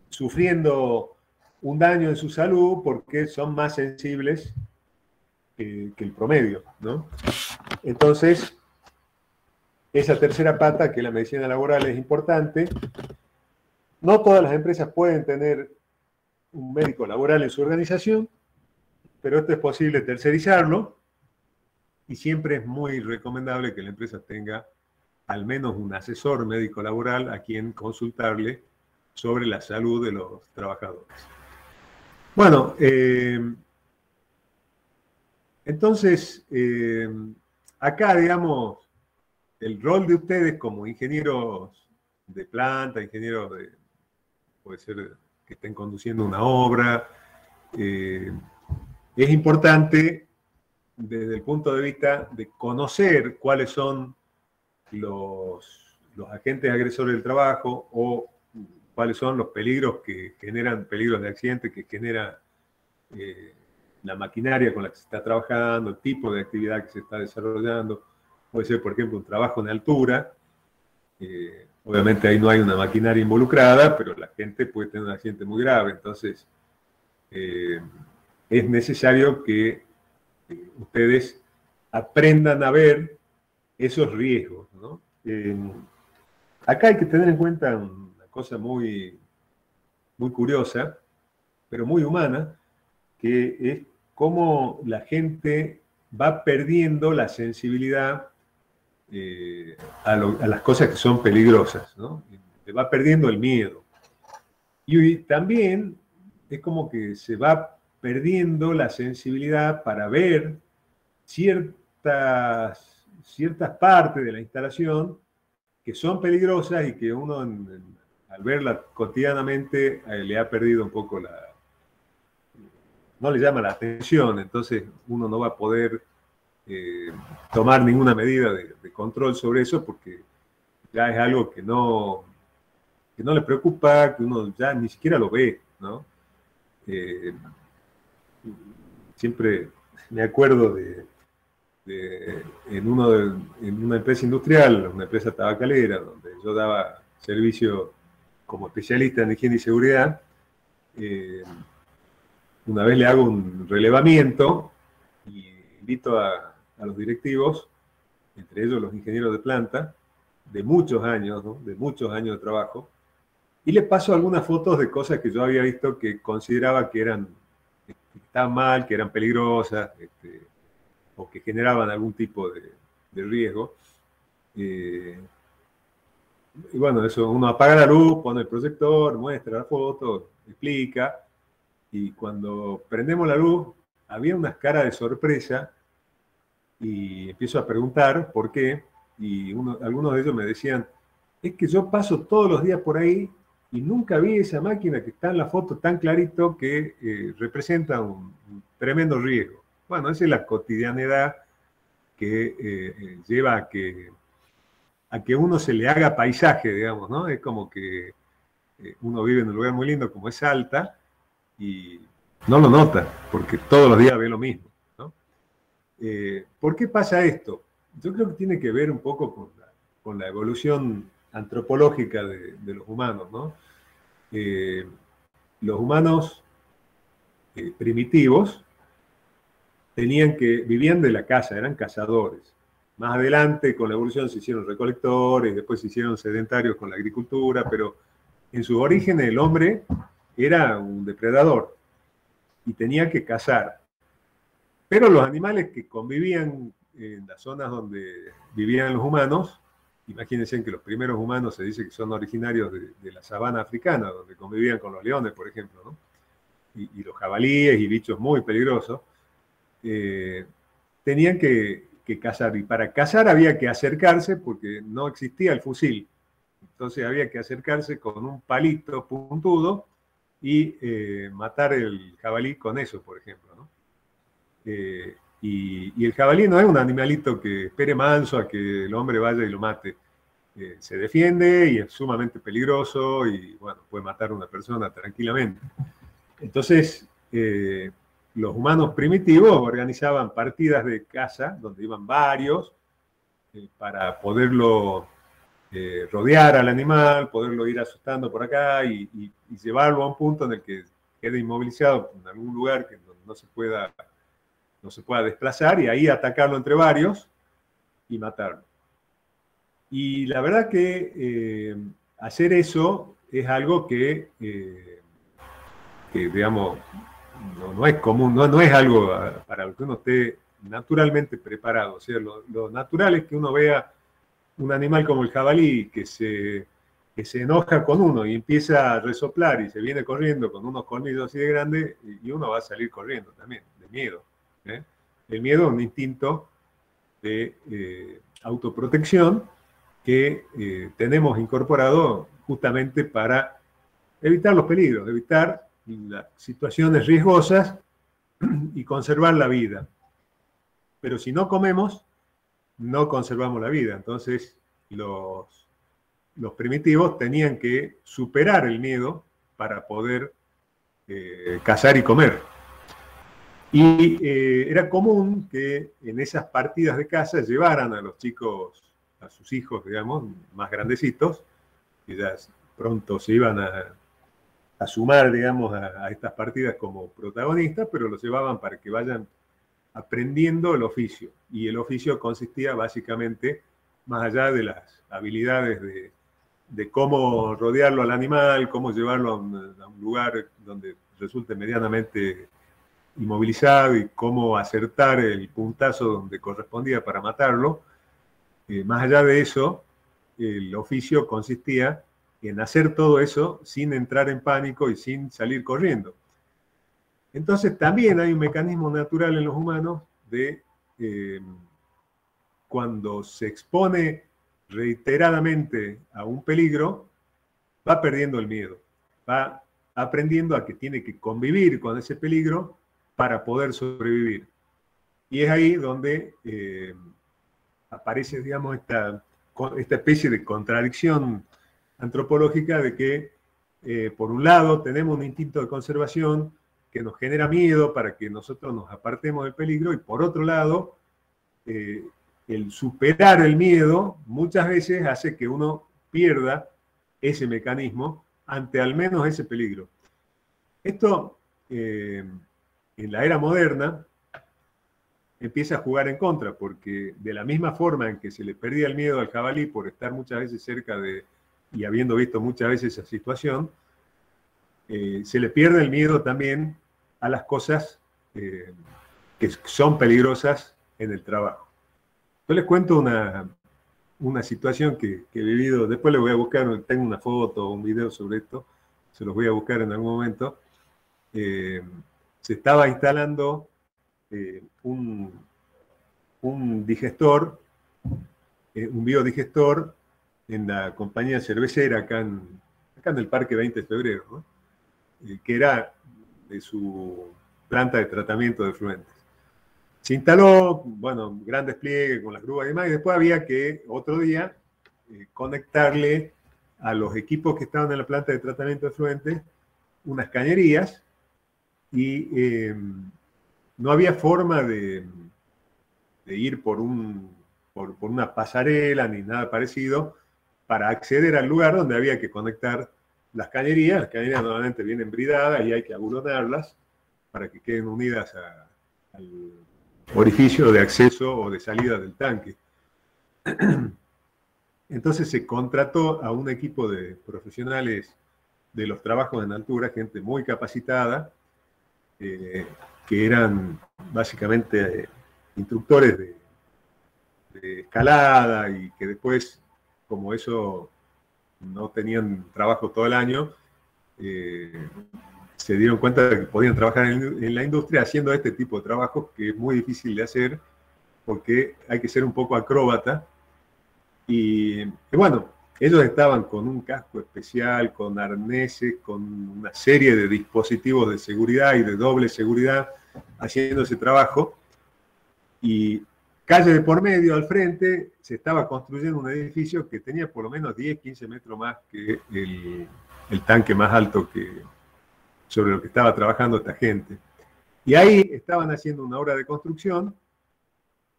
sufriendo un daño en su salud porque son más sensibles que el promedio, ¿no? Entonces, esa tercera pata, que la medicina laboral, es importante. No todas las empresas pueden tener un médico laboral en su organización, pero esto es posible tercerizarlo, y siempre es muy recomendable que la empresa tenga al menos un asesor médico laboral a quien consultarle sobre la salud de los trabajadores. Bueno, entonces, acá, digamos, el rol de ustedes como ingenieros de planta, ingenieros puede ser que estén conduciendo una obra, es importante desde el punto de vista de conocer cuáles son los agentes agresores del trabajo, o cuáles son los peligros que generan, peligros de accidente que genera la maquinaria con la que se está trabajando, el tipo de actividad que se está desarrollando. Puede ser, por ejemplo, un trabajo en altura. Obviamente ahí no hay una maquinaria involucrada, pero la gente puede tener un accidente muy grave. Entonces, es necesario que ustedes aprendan a ver esos riesgos, ¿no? Acá hay que tener en cuenta una cosa muy, muy curiosa, pero muy humana, que es cómo la gente va perdiendo la sensibilidad a las cosas que son peligrosas, ¿no? Va perdiendo el miedo. Y también es como que se va perdiendo la sensibilidad para ver ciertas partes de la instalación que son peligrosas y que uno al verla cotidianamente le ha perdido un poco no le llama la atención, entonces uno no va a poder tomar ninguna medida de control sobre eso porque ya es algo que no le preocupa, que uno ya ni siquiera lo ve, ¿no? Siempre me acuerdo en una empresa industrial, una empresa tabacalera, donde yo daba servicio como especialista en higiene y seguridad. Una vez le hago un relevamiento y invito a los directivos, entre ellos los ingenieros de planta, de muchos años, ¿no? De muchos años de trabajo, y les paso algunas fotos de cosas que yo había visto que consideraba que estaban mal, que eran peligrosas, o que generaban algún tipo de riesgo. Y bueno, eso, uno apaga la luz, pone el proyector, muestra la foto, explica, y cuando prendemos la luz, había unas caras de sorpresa, y empiezo a preguntar por qué, y algunos de ellos me decían, es que yo paso todos los días por ahí y nunca vi esa máquina que está en la foto tan clarito que representa un tremendo riesgo. Bueno, esa es la cotidianidad que lleva a que uno se le haga paisaje, digamos, ¿no? Es como que uno vive en un lugar muy lindo como es Salta y no lo nota, porque todos los días ve lo mismo, ¿no? ¿Por qué pasa esto? Yo creo que tiene que ver un poco con la evolución antropológica de los humanos, ¿no? Los humanos primitivos vivían de la caza, eran cazadores. Más adelante, con la evolución, se hicieron recolectores, después se hicieron sedentarios con la agricultura, pero en su origen el hombre era un depredador y tenía que cazar. Pero los animales que convivían en las zonas donde vivían los humanos, imagínense que los primeros humanos se dice que son originarios de la sabana africana, donde convivían con los leones, por ejemplo, ¿no? Y los jabalíes y bichos muy peligrosos, tenían que cazar. Y para cazar había que acercarse porque no existía el fusil. Entonces había que acercarse con un palito puntudo y matar el jabalí con eso, por ejemplo, ¿no? Y el jabalí no es un animalito que espere manso a que el hombre vaya y lo mate. Se defiende y es sumamente peligroso y, bueno, puede matar a una persona tranquilamente. Entonces, los humanos primitivos organizaban partidas de caza donde iban varios para poderlo rodear al animal, poderlo ir asustando por acá y llevarlo a un punto en el que quede inmovilizado en algún lugar que no se pueda desplazar y ahí atacarlo entre varios y matarlo. Y la verdad que hacer eso es algo que digamos, no es común, no es algo para lo que uno esté naturalmente preparado. O sea, lo natural es que uno vea un animal como el jabalí que se enoja con uno y empieza a resoplar y se viene corriendo con unos colmillos así de grandes y uno va a salir corriendo también, de miedo. El miedo es un instinto de autoprotección que tenemos incorporado justamente para evitar los peligros, evitar las situaciones riesgosas y conservar la vida. Pero si no comemos, no conservamos la vida. Entonces, los primitivos tenían que superar el miedo para poder cazar y comer. Y era común que en esas partidas de caza llevaran a los chicos, a sus hijos, digamos, más grandecitos, que ya pronto se iban a sumar, digamos, a estas partidas como protagonistas, pero los llevaban para que vayan aprendiendo el oficio. Y el oficio consistía básicamente, más allá de las habilidades de cómo rodearlo al animal, cómo llevarlo a un lugar donde resulte medianamente inmovilizado y cómo acertar el puntazo donde correspondía para matarlo, más allá de eso, el oficio consistía en hacer todo eso sin entrar en pánico y sin salir corriendo. Entonces también hay un mecanismo natural en los humanos de cuando se expone reiteradamente a un peligro, va perdiendo el miedo, va aprendiendo a que tiene que convivir con ese peligro para poder sobrevivir. Y es ahí donde aparece, digamos, esta especie de contradicción antropológica de que, por un lado, tenemos un instinto de conservación que nos genera miedo para que nosotros nos apartemos del peligro, y por otro lado, el superar el miedo muchas veces hace que uno pierda ese mecanismo ante al menos ese peligro. Esto, en la era moderna, empieza a jugar en contra, porque de la misma forma en que se le perdía el miedo al jabalí por estar muchas veces cerca de, y habiendo visto muchas veces esa situación, se le pierde el miedo también a las cosas que son peligrosas en el trabajo. Yo les cuento una situación que he vivido, después les voy a buscar, tengo una foto o un video sobre esto, se los voy a buscar en algún momento. Se estaba instalando un digestor, un biodigestor en la compañía cervecera acá en el Parque 20 de Febrero, ¿no? Que era de su planta de tratamiento de efluentes. Se instaló, bueno, gran despliegue con las grúas y demás, y después había que otro día conectarle a los equipos que estaban en la planta de tratamiento de efluentes unas cañerías, y no había forma de ir por una pasarela ni nada parecido para acceder al lugar donde había que conectar las cañerías. Las cañerías normalmente vienen bridadas y hay que aburonarlas para que queden unidas al orificio de acceso o de salida del tanque. Entonces se contrató a un equipo de profesionales de los trabajos en altura, gente muy capacitada, que eran básicamente instructores de escalada, y que después, como eso no tenían trabajo todo el año, se dieron cuenta de que podían trabajar en la industria haciendo este tipo de trabajos, que es muy difícil de hacer porque hay que ser un poco acróbata. Y bueno, ellos estaban con un casco especial, con arneses, con una serie de dispositivos de seguridad y de doble seguridad haciendo ese trabajo. Y calle de por medio, al frente, se estaba construyendo un edificio que tenía por lo menos 10, 15 metros más que el tanque más alto sobre lo que estaba trabajando esta gente. Y ahí estaban haciendo una obra de construcción,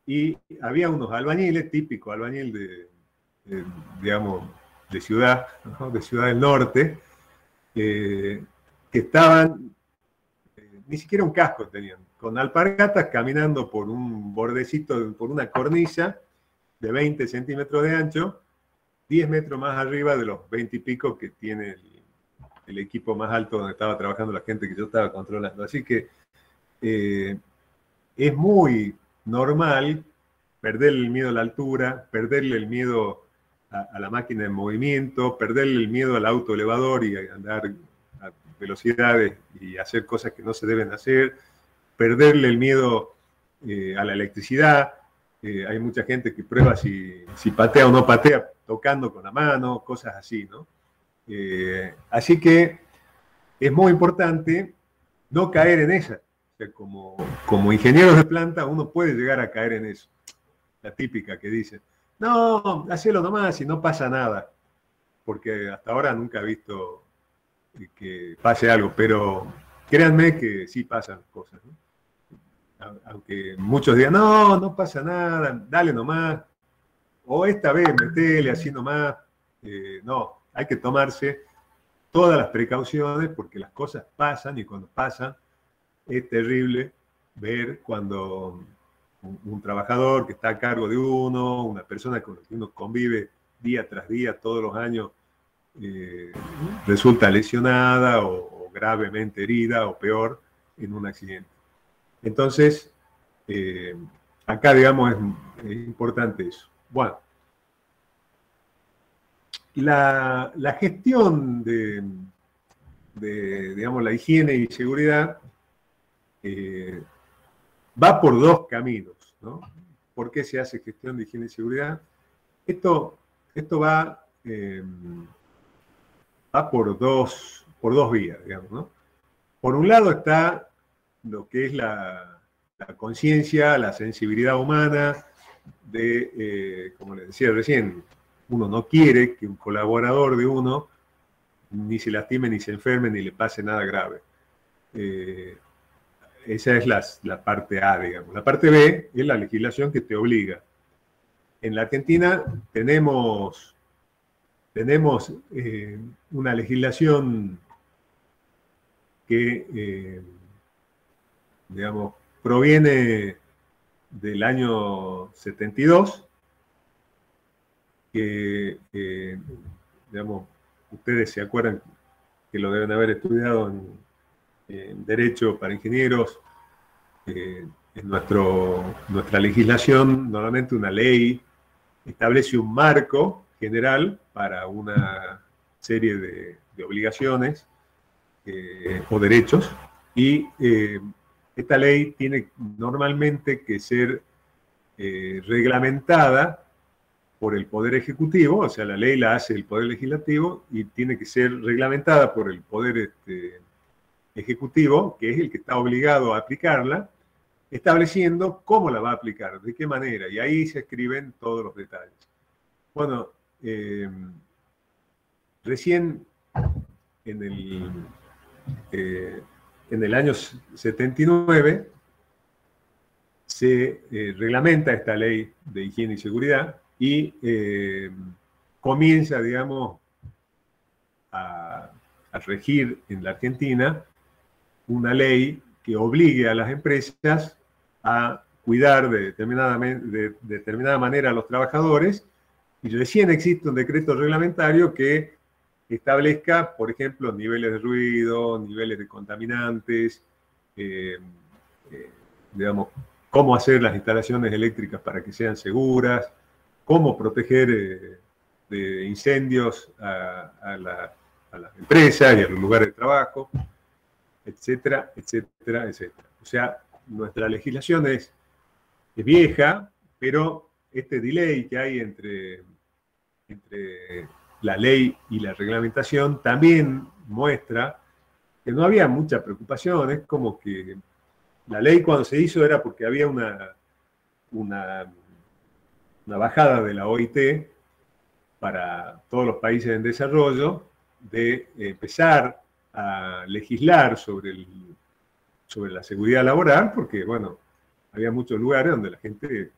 y había unos albañiles, típico albañil digamos, de ciudad, ¿no? De ciudad del norte, que estaban, ni siquiera un casco tenían, con alpargatas caminando por un bordecito, por una cornisa de 20 centímetros de ancho, 10 metros más arriba de los 20 y pico que tiene el equipo más alto donde estaba trabajando la gente que yo estaba controlando. Así que es muy normal perderle el miedo a la altura, perderle el miedo a la máquina en movimiento, perderle el miedo al auto elevador y andar a velocidades y hacer cosas que no se deben hacer, perderle el miedo a la electricidad. Hay mucha gente que prueba si patea o no patea tocando con la mano, cosas así, ¿no? Así que es muy importante no caer en esa. O sea, como ingenieros de planta uno puede llegar a caer en eso. La típica que dice, no, hacelo nomás y no pasa nada. Porque hasta ahora nunca he visto que pase algo, pero créanme que sí pasan cosas, ¿no? Aunque muchos digan, no, no pasa nada, dale nomás, o esta vez metele así nomás. No, hay que tomarse todas las precauciones porque las cosas pasan, y cuando pasan es terrible ver cuando un trabajador que está a cargo de uno, una persona con la que uno convive día tras día, todos los años, resulta lesionada o gravemente herida o peor en un accidente. Entonces, acá, digamos, es importante eso. Bueno, la gestión de, digamos, la higiene y seguridad va por dos caminos, ¿no? ¿Por qué se hace gestión de higiene y seguridad? Esto va, va por dos vías, digamos, ¿no? Por un lado está lo que es la conciencia, la sensibilidad humana de, como les decía recién, uno no quiere que un colaborador de uno ni se lastime, ni se enferme, ni le pase nada grave. Esa es la parte A, digamos. La parte B es la legislación que te obliga. En la Argentina tenemos una legislación que, digamos, proviene del año 72, que, digamos, ustedes se acuerdan que lo deben haber estudiado en Derecho para Ingenieros. En nuestra legislación, normalmente una ley establece un marco general para una serie de obligaciones o derechos, y esta ley tiene normalmente que ser reglamentada por el Poder Ejecutivo, o sea, la ley la hace el Poder Legislativo y tiene que ser reglamentada por el Poder Ejecutivo, que es el que está obligado a aplicarla, estableciendo cómo la va a aplicar, de qué manera, y ahí se escriben todos los detalles. Bueno, recién en el año 79 se reglamenta esta ley de higiene y seguridad y comienza, digamos, a regir en la Argentina una ley que obligue a las empresas a cuidar de determinada manera a los trabajadores, y recién existe un decreto reglamentario que establezca, por ejemplo, niveles de ruido, niveles de contaminantes, digamos, cómo hacer las instalaciones eléctricas para que sean seguras, cómo proteger de incendios a las empresas y a los lugares de trabajo, etcétera, etcétera, etcétera. O sea, nuestra legislación es vieja, pero este delay que hay entre la ley y la reglamentación también muestra que no había mucha preocupación. Es como que la ley cuando se hizo era porque había una bajada de la OIT para todos los países en desarrollo de empezar a legislar sobre la seguridad laboral, porque, bueno, había muchos lugares donde la gente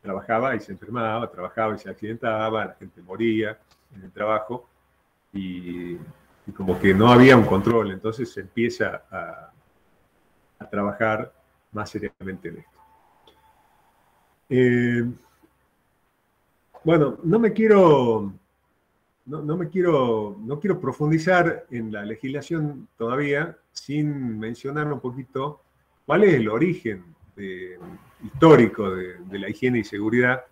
trabajaba y se enfermaba, trabajaba y se accidentaba, la gente moría en el trabajo, y como que no había un control. Entonces se empieza a trabajar más seriamente en esto. Bueno, no quiero profundizar en la legislación todavía sin mencionar un poquito cuál es el origen histórico de la higiene y seguridad,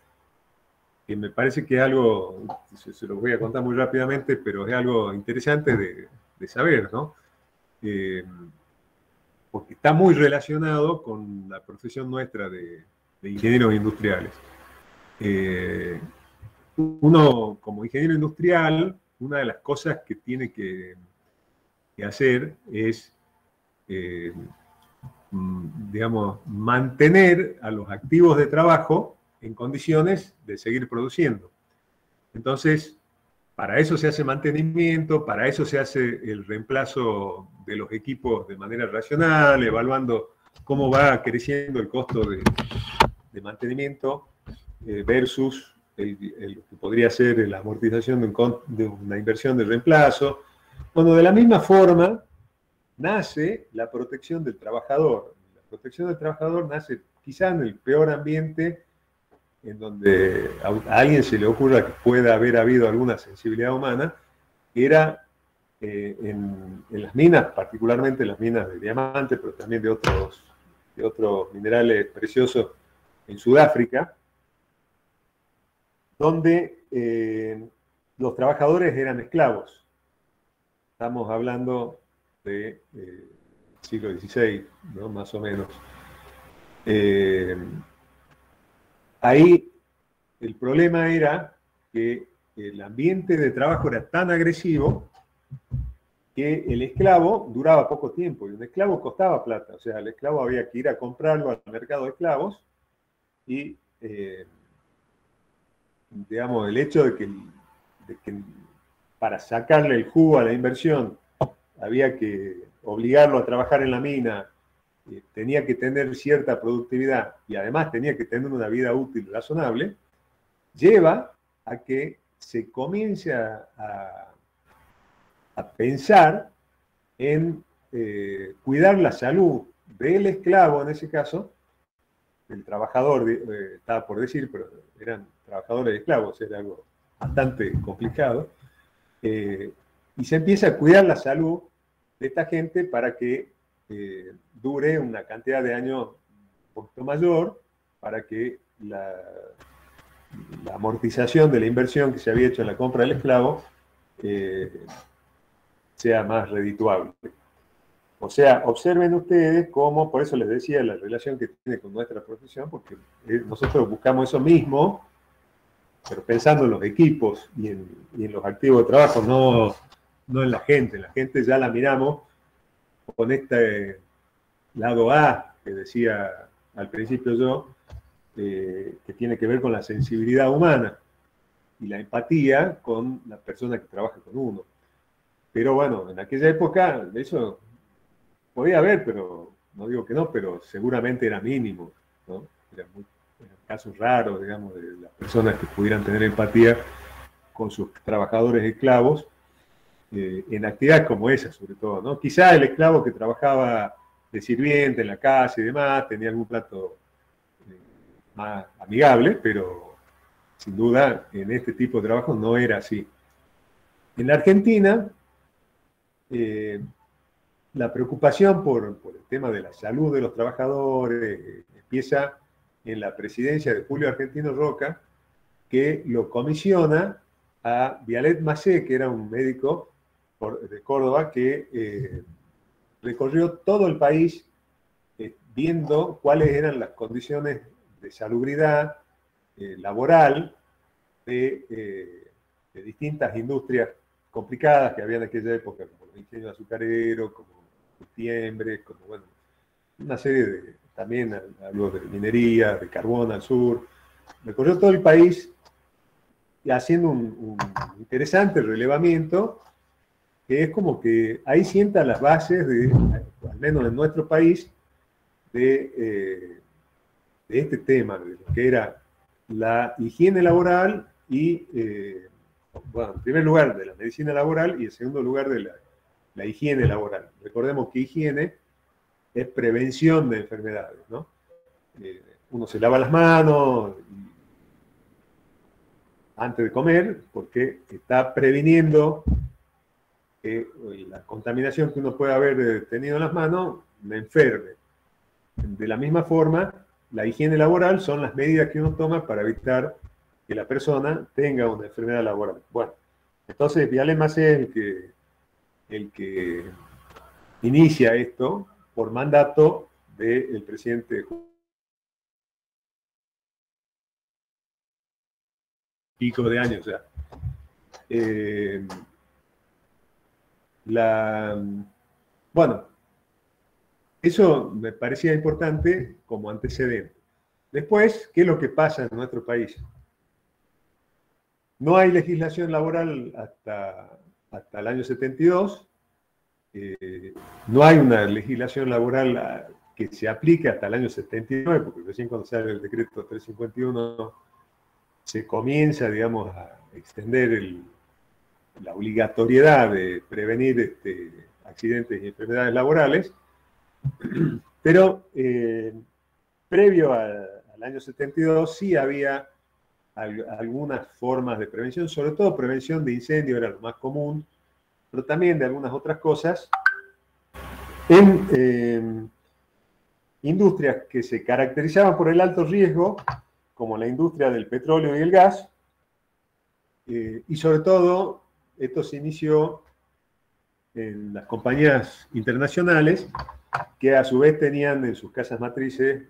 que me parece que es algo, se los voy a contar muy rápidamente, pero es algo interesante de saber, ¿no? Porque está muy relacionado con la profesión nuestra de ingenieros industriales. Uno, como ingeniero industrial, una de las cosas que tiene que hacer es, digamos, mantener a los activos de trabajo en condiciones de seguir produciendo. Entonces, para eso se hace mantenimiento, para eso se hace el reemplazo de los equipos de manera racional, evaluando cómo va creciendo el costo de mantenimiento versus el que podría ser la amortización de una inversión de reemplazo. Bueno, de la misma forma nace la protección del trabajador. La protección del trabajador nace quizá en el peor ambiente en donde a alguien se le ocurra que pueda haber habido alguna sensibilidad humana, era en las minas, particularmente en las minas de diamante, pero también de otros minerales preciosos en Sudáfrica, donde los trabajadores eran esclavos. Estamos hablando de siglo XVI, ¿no? Más o menos. Ahí el problema era que el ambiente de trabajo era tan agresivo que el esclavo duraba poco tiempo, y un esclavo costaba plata, o sea, el esclavo había que ir a comprarlo al mercado de esclavos, y digamos, el hecho de que para sacarle el jugo a la inversión había que obligarlo a trabajar en la mina, tenía que tener cierta productividad y además tenía que tener una vida útil razonable, lleva a que se comience a pensar en cuidar la salud del esclavo, en ese caso, el trabajador, estaba por decir, pero eran trabajadores esclavos, era algo bastante complicado, y se empieza a cuidar la salud de esta gente para que dure una cantidad de años un poquito mayor, para que la amortización de la inversión que se había hecho en la compra del esclavo sea más redituable. O sea, observen ustedes cómo, por eso les decía, la relación que tiene con nuestra profesión, porque nosotros buscamos eso mismo, pero pensando en los equipos y en los activos de trabajo, no en la gente. La gente ya la miramos con este lado A que decía al principio yo, que tiene que ver con la sensibilidad humana y la empatía con la persona que trabaja con uno. Pero bueno, en aquella época eso podía haber, pero no digo que no, pero seguramente era mínimo, ¿no? Eran casos raros, digamos, de las personas que pudieran tener empatía con sus trabajadores esclavos, en actividades como esa, sobre todo, ¿no? Quizá el esclavo que trabajaba de sirviente en la casa y demás tenía algún plato más amigable, pero sin duda en este tipo de trabajo no era así. En la Argentina, la preocupación por el tema de la salud de los trabajadores empieza en la presidencia de Julio Argentino Roca, que lo comisiona a Vialet Macé, que era un médico de Córdoba, que recorrió todo el país viendo cuáles eran las condiciones de salubridad laboral de distintas industrias complicadas que había en aquella época, como el ingenio azucarero, como Tiembres, como, bueno, una serie de, también algo de minería, de carbón al sur. Recorrió todo el país y haciendo un interesante relevamiento, que es como que ahí sienta las bases, al menos en nuestro país, de este tema, de lo que era la higiene laboral y, bueno, en primer lugar, de la medicina laboral y en segundo lugar, de la higiene laboral. Recordemos que higiene es prevención de enfermedades, ¿no? Uno se lava las manos antes de comer porque está previniendo que la contaminación que uno puede haber tenido en las manos me enferme. De la misma forma, la higiene laboral son las medidas que uno toma para evitar que la persona tenga una enfermedad laboral. Bueno, entonces Vialet Macé es el que inicia esto por mandato del presidente pico de años. O sea, bueno, eso me parecía importante como antecedente. Después, ¿qué es lo que pasa en nuestro país? No hay legislación laboral hasta el año 72. No hay una legislación laboral que se aplique hasta el año 79, porque recién cuando sale el decreto 351 se comienza, digamos, a extender la obligatoriedad de prevenir accidentes y enfermedades laborales, pero previo al año 72 sí había algunas formas de prevención, sobre todo prevención de incendio era lo más común, pero también de algunas otras cosas, en industrias que se caracterizaban por el alto riesgo, como la industria del petróleo y el gas, y sobre todo esto se inició en las compañías internacionales que a su vez tenían en sus casas matrices,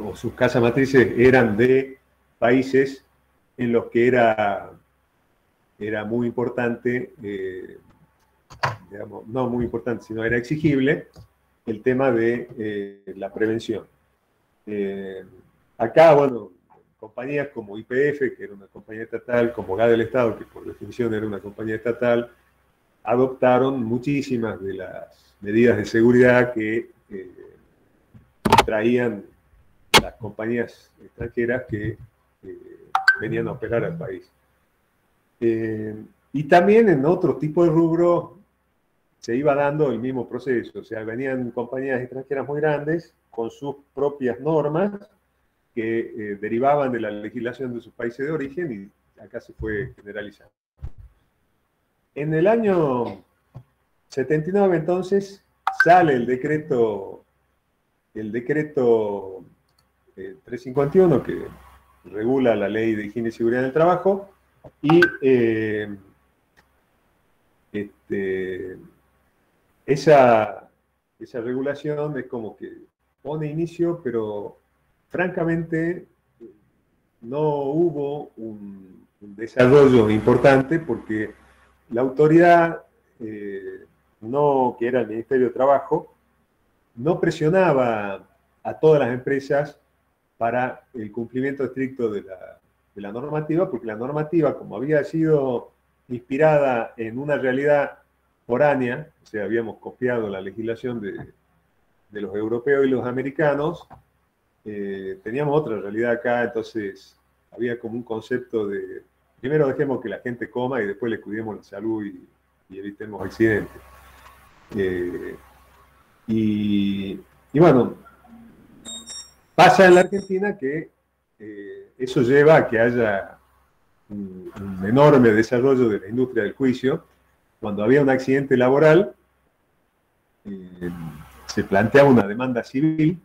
o sus casas matrices eran de países en los que era muy importante, digamos, no muy importante, sino era exigible el tema de la prevención. Acá, bueno, compañías como YPF, que era una compañía estatal, como GA del Estado, que por definición era una compañía estatal, adoptaron muchísimas de las medidas de seguridad que traían las compañías extranjeras que venían a operar al país. Y también en otro tipo de rubro se iba dando el mismo proceso, o sea, venían compañías extranjeras muy grandes con sus propias normas que derivaban de la legislación de sus países de origen y acá se fue generalizando. En el año 79 entonces sale el decreto 351 que regula la ley de higiene y seguridad en el trabajo y esa regulación es como que pone inicio, pero francamente no hubo un desarrollo importante porque la autoridad, que era el Ministerio de Trabajo, no presionaba a todas las empresas para el cumplimiento estricto de la normativa, porque la normativa, como había sido inspirada en una realidad foránea, o sea, habíamos copiado la legislación de los europeos y los americanos, teníamos otra realidad acá, entonces había como un concepto de, primero dejemos que la gente coma y después le cuidemos la salud y evitemos accidentes. Y bueno, pasa en la Argentina que eso lleva a que haya un enorme desarrollo de la industria del juicio. Cuando había un accidente laboral, se planteaba una demanda civil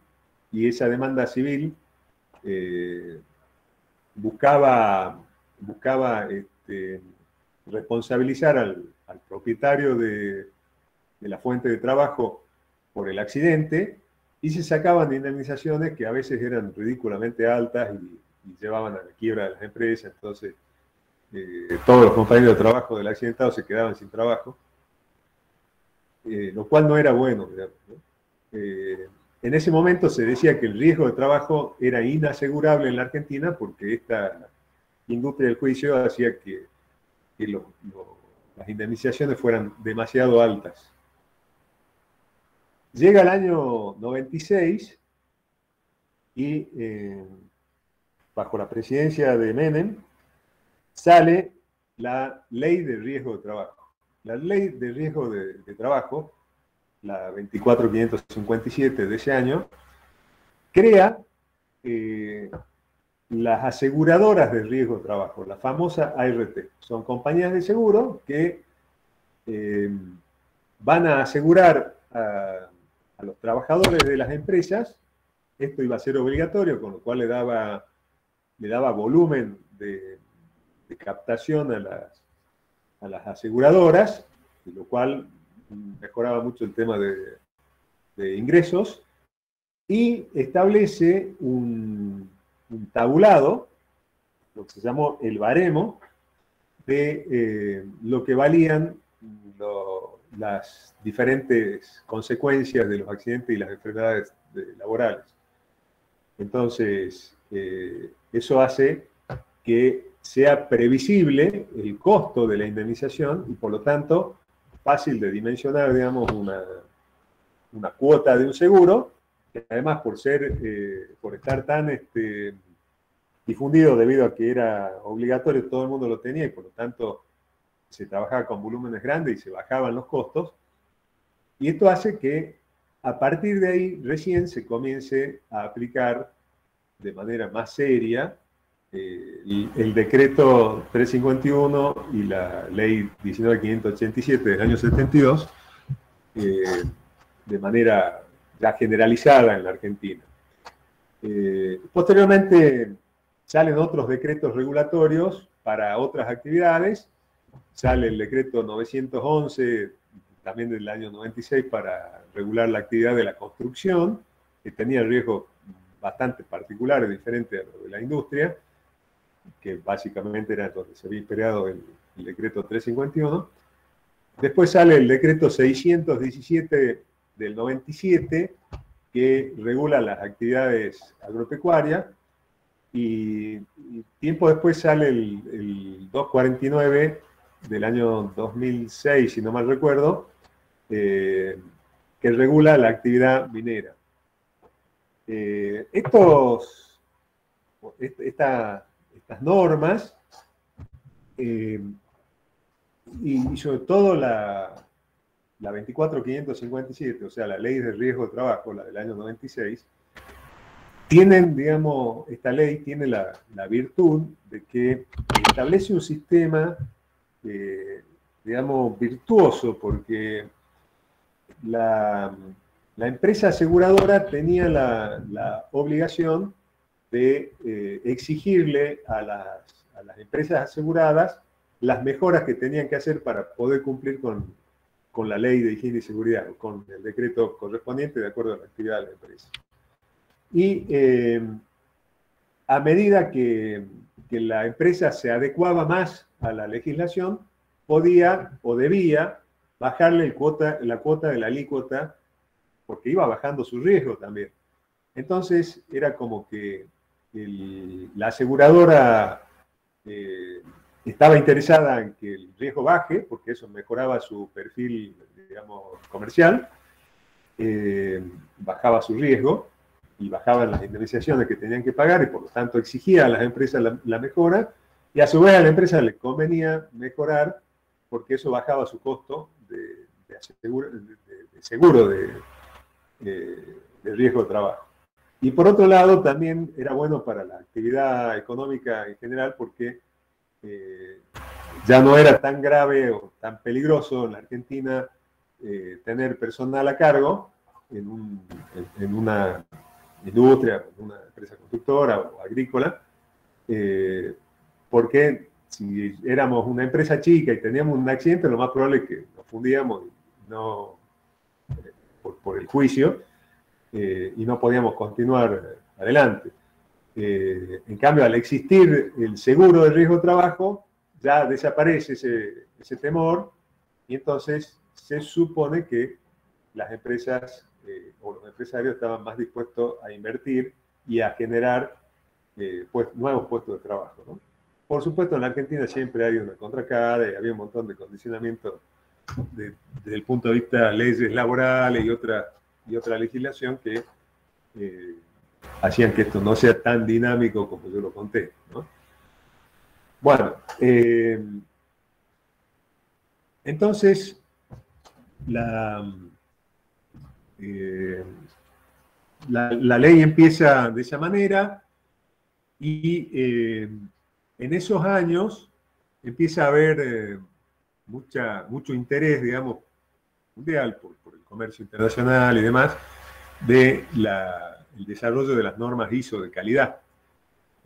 y esa demanda civil buscaba responsabilizar al propietario de la fuente de trabajo por el accidente y se sacaban indemnizaciones que a veces eran ridículamente altas y llevaban a la quiebra de las empresas. Entonces, todos los compañeros de trabajo del accidentado se quedaban sin trabajo, lo cual no era bueno, digamos, ¿no? En ese momento se decía que el riesgo de trabajo era inasegurable en la Argentina porque esta industria del juicio hacía que las indemnizaciones fueran demasiado altas. Llega el año 96 y bajo la presidencia de Menem sale la ley de riesgo de trabajo. La ley de riesgo de trabajo, la 24557 de ese año, crea las aseguradoras de riesgo de trabajo, la famosa ART. Son compañías de seguro que van a asegurar a los trabajadores de las empresas. Esto iba a ser obligatorio, con lo cual le daba volumen de captación a las aseguradoras, lo cual mejoraba mucho el tema de ingresos, y establece un tabulado, lo que se llamó el baremo, de lo que valían las diferentes consecuencias de los accidentes y las enfermedades laborales. Entonces, eso hace que sea previsible el costo de la indemnización y, por lo tanto, fácil de dimensionar, digamos, una cuota de un seguro, que además por estar tan difundido debido a que era obligatorio, todo el mundo lo tenía y por lo tanto se trabajaba con volúmenes grandes y se bajaban los costos. Y esto hace que a partir de ahí recién se comience a aplicar de manera más seria el decreto 351 y la ley 19587 del año 72 de manera ya generalizada en la Argentina. Posteriormente salen otros decretos regulatorios para otras actividades. Sale el decreto 911 también del año 96 para regular la actividad de la construcción, que tenía riesgos bastante particulares, diferentes a lo de la industria, que básicamente era donde se había inspirado el decreto 351. Después sale el decreto 617 del 97, que regula las actividades agropecuarias, y tiempo después sale el 249 del año 2006, si no mal recuerdo, que regula la actividad minera. Estas normas, y sobre todo la 24.557, o sea, la ley de riesgo de trabajo, la del año 96, tienen, digamos, esta ley tiene la virtud de que establece un sistema, digamos, virtuoso, porque la empresa aseguradora tenía la obligación de exigirle a las empresas aseguradas las mejoras que tenían que hacer para poder cumplir con la ley de higiene y seguridad, con el decreto correspondiente de acuerdo a la actividad de la empresa. Y a medida que la empresa se adecuaba más a la legislación, podía o debía bajarle la cuota de la alícuota, porque iba bajando su riesgo también. Entonces era como que la aseguradora estaba interesada en que el riesgo baje, porque eso mejoraba su perfil, digamos, comercial, bajaba su riesgo y bajaban las indemnizaciones que tenían que pagar, y por lo tanto exigía a las empresas la mejora, y a su vez a la empresa le convenía mejorar, porque eso bajaba su costo de seguro de riesgo de trabajo. Y por otro lado, también era bueno para la actividad económica en general, porque ya no era tan grave o tan peligroso en la Argentina tener personal a cargo en una industria, en una empresa constructora o agrícola, porque si éramos una empresa chica y teníamos un accidente, lo más probable es que nos fundíamos no, por el juicio, y no podíamos continuar adelante. En cambio, al existir el seguro de riesgo de trabajo, ya desaparece ese temor, y entonces se supone que las empresas o los empresarios estaban más dispuestos a invertir y a generar nuevos puestos de trabajo, ¿no? Por supuesto, en la Argentina siempre hay una contracara y había un montón de condicionamientos desde el punto de vista de leyes laborales y otra legislación que hacían que esto no sea tan dinámico como yo lo conté, ¿no? Bueno, entonces la ley empieza de esa manera, y en esos años empieza a haber mucho interés, digamos, mundial por el comercio internacional y demás, el desarrollo de las normas ISO de calidad.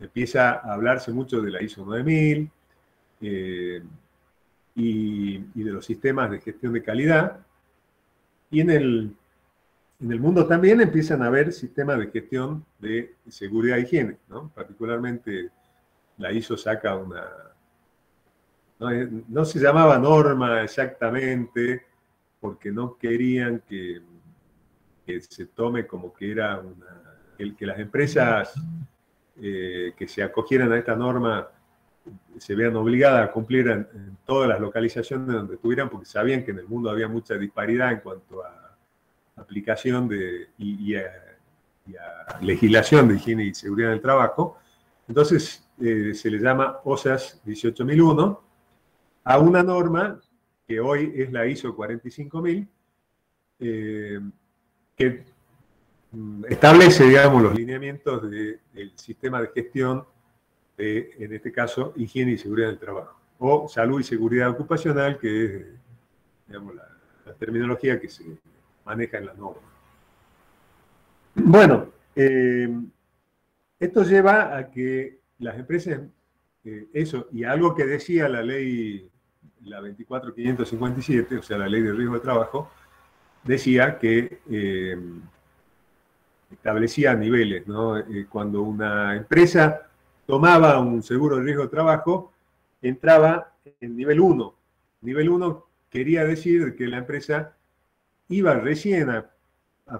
Empieza a hablarse mucho de la ISO 9000 y de los sistemas de gestión de calidad, y en el mundo también empiezan a haber sistemas de gestión de seguridad e higiene, ¿no? Particularmente la ISO saca no se llamaba norma exactamente, porque no querían que se tome como que era que las empresas que se acogieran a esta norma se vean obligadas a cumplir en todas las localizaciones donde estuvieran, porque sabían que en el mundo había mucha disparidad en cuanto a aplicación y a legislación de higiene y seguridad del trabajo. Entonces se le llama OSAS 18001 a una norma que hoy es la ISO 45000, que establece, digamos, los lineamientos del sistema de gestión de, en este caso, higiene y seguridad del trabajo, o salud y seguridad ocupacional, que es, digamos, la terminología que se maneja en la norma. Bueno, esto lleva a que las empresas, eso, y algo que decía la ley la 24557, o sea, la ley de riesgo de trabajo, decía que establecía niveles, ¿no? Cuando una empresa tomaba un seguro de riesgo de trabajo, entraba en nivel 1. Nivel 1 quería decir que la empresa iba recién a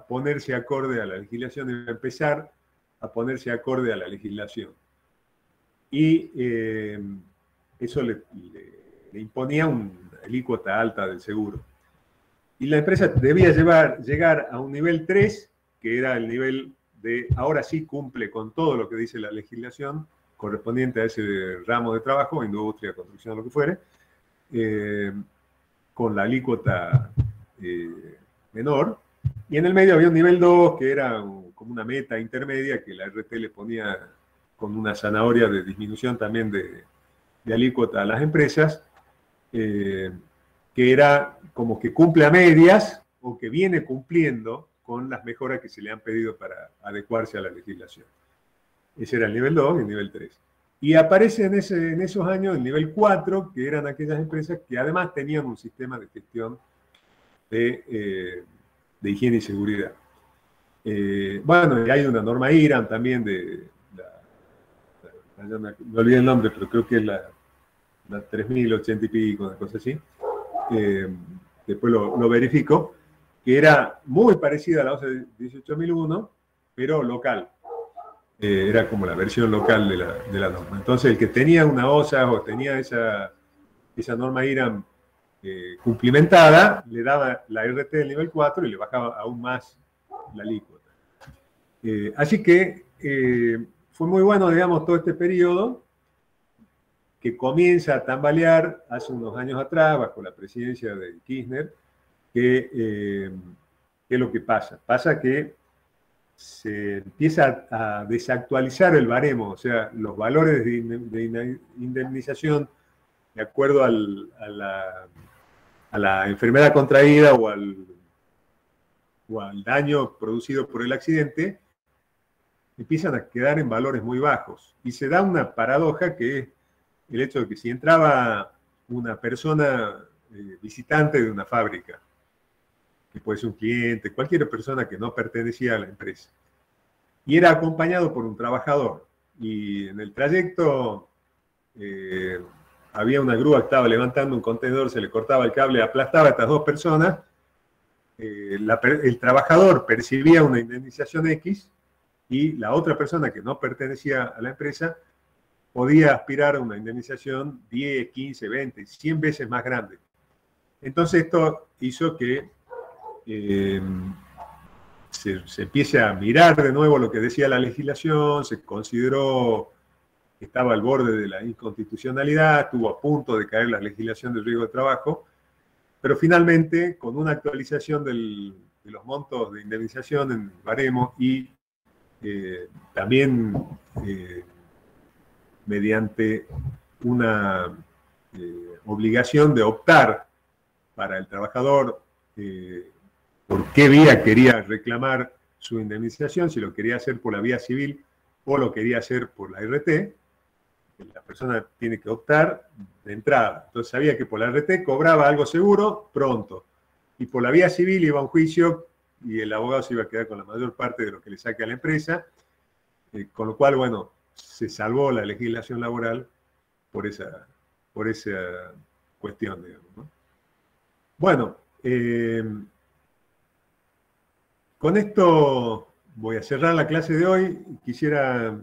ponerse acorde a la legislación, iba a empezar a ponerse acorde a la legislación. Y eso le imponía una alícuota alta del seguro. Y la empresa debía llegar a un nivel 3, que era el nivel de, ahora sí cumple con todo lo que dice la legislación correspondiente a ese ramo de trabajo, industria, construcción, lo que fuere, con la alícuota menor. Y en el medio había un nivel 2, que era como una meta intermedia, que la RT le ponía con una zanahoria de disminución también de alícuota a las empresas, que era como que cumple a medias o que viene cumpliendo con las mejoras que se le han pedido para adecuarse a la legislación. Ese era el nivel 2 y el nivel 3. Y aparece en esos años el nivel 4, que eran aquellas empresas que además tenían un sistema de gestión de higiene y seguridad. Bueno, y hay una norma IRAM también me olvidé el nombre, pero creo que es la 3080 y pico, una cosa así. Después lo verifico, que era muy parecida a la OSA 18001, pero local. Era como la versión local de la norma. Entonces, el que tenía una OSA o tenía esa norma IRAM cumplimentada, le daba la RT del nivel 4 y le bajaba aún más la alícuota. Así que fue muy bueno, digamos, todo este periodo, que comienza a tambalear hace unos años atrás, bajo la presidencia de Kirchner, ¿qué es lo que pasa? Pasa que se empieza a desactualizar el baremo, o sea, los valores de indemnización de acuerdo a la enfermedad contraída o al daño producido por el accidente, empiezan a quedar en valores muy bajos. Y se da una paradoja, que es el hecho de que si entraba una persona visitante de una fábrica, que puede ser un cliente, cualquier persona que no pertenecía a la empresa, y era acompañado por un trabajador, y en el trayecto había una grúa que estaba levantando un contenedor, se le cortaba el cable, aplastaba a estas dos personas, el trabajador percibía una indemnización X, y la otra persona que no pertenecía a la empresa podía aspirar a una indemnización 10, 15, 20, 100 veces más grande. Entonces esto hizo que se empiece a mirar de nuevo lo que decía la legislación, se consideró que estaba al borde de la inconstitucionalidad, estuvo a punto de caer la legislación del riesgo de trabajo, pero finalmente, con una actualización de los montos de indemnización en baremo y también mediante una obligación de optar para el trabajador por qué vía quería reclamar su indemnización, si lo quería hacer por la vía civil o lo quería hacer por la RT, la persona tiene que optar de entrada. Entonces sabía que por la RT cobraba algo seguro pronto, y por la vía civil iba a un juicio y el abogado se iba a quedar con la mayor parte de lo que le saque a la empresa, con lo cual, bueno, se salvó la legislación laboral por esa cuestión, digamos, ¿no? Bueno, con esto voy a cerrar la clase de hoy. Quisiera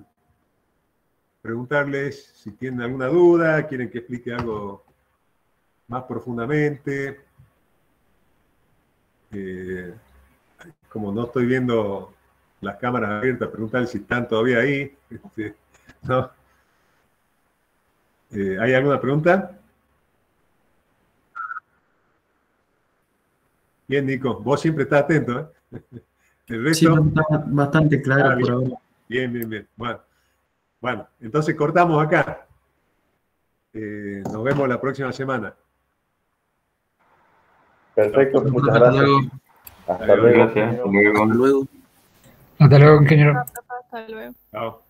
preguntarles si tienen alguna duda, quieren que explique algo más profundamente. Como no estoy viendo las cámaras abiertas, preguntarles si están todavía ahí. ¿No? ¿Hay alguna pregunta? Bien, Nico, vos siempre estás atento, ¿eh? El resto... Sí, está bastante claro por ahora. Bien, bien, bien. Bueno, entonces cortamos acá. Nos vemos la próxima semana. Perfecto, muchas gracias. Hasta luego. Gracias, hasta luego. Hasta luego. Hasta luego, ingeniero. Hasta luego. Chao.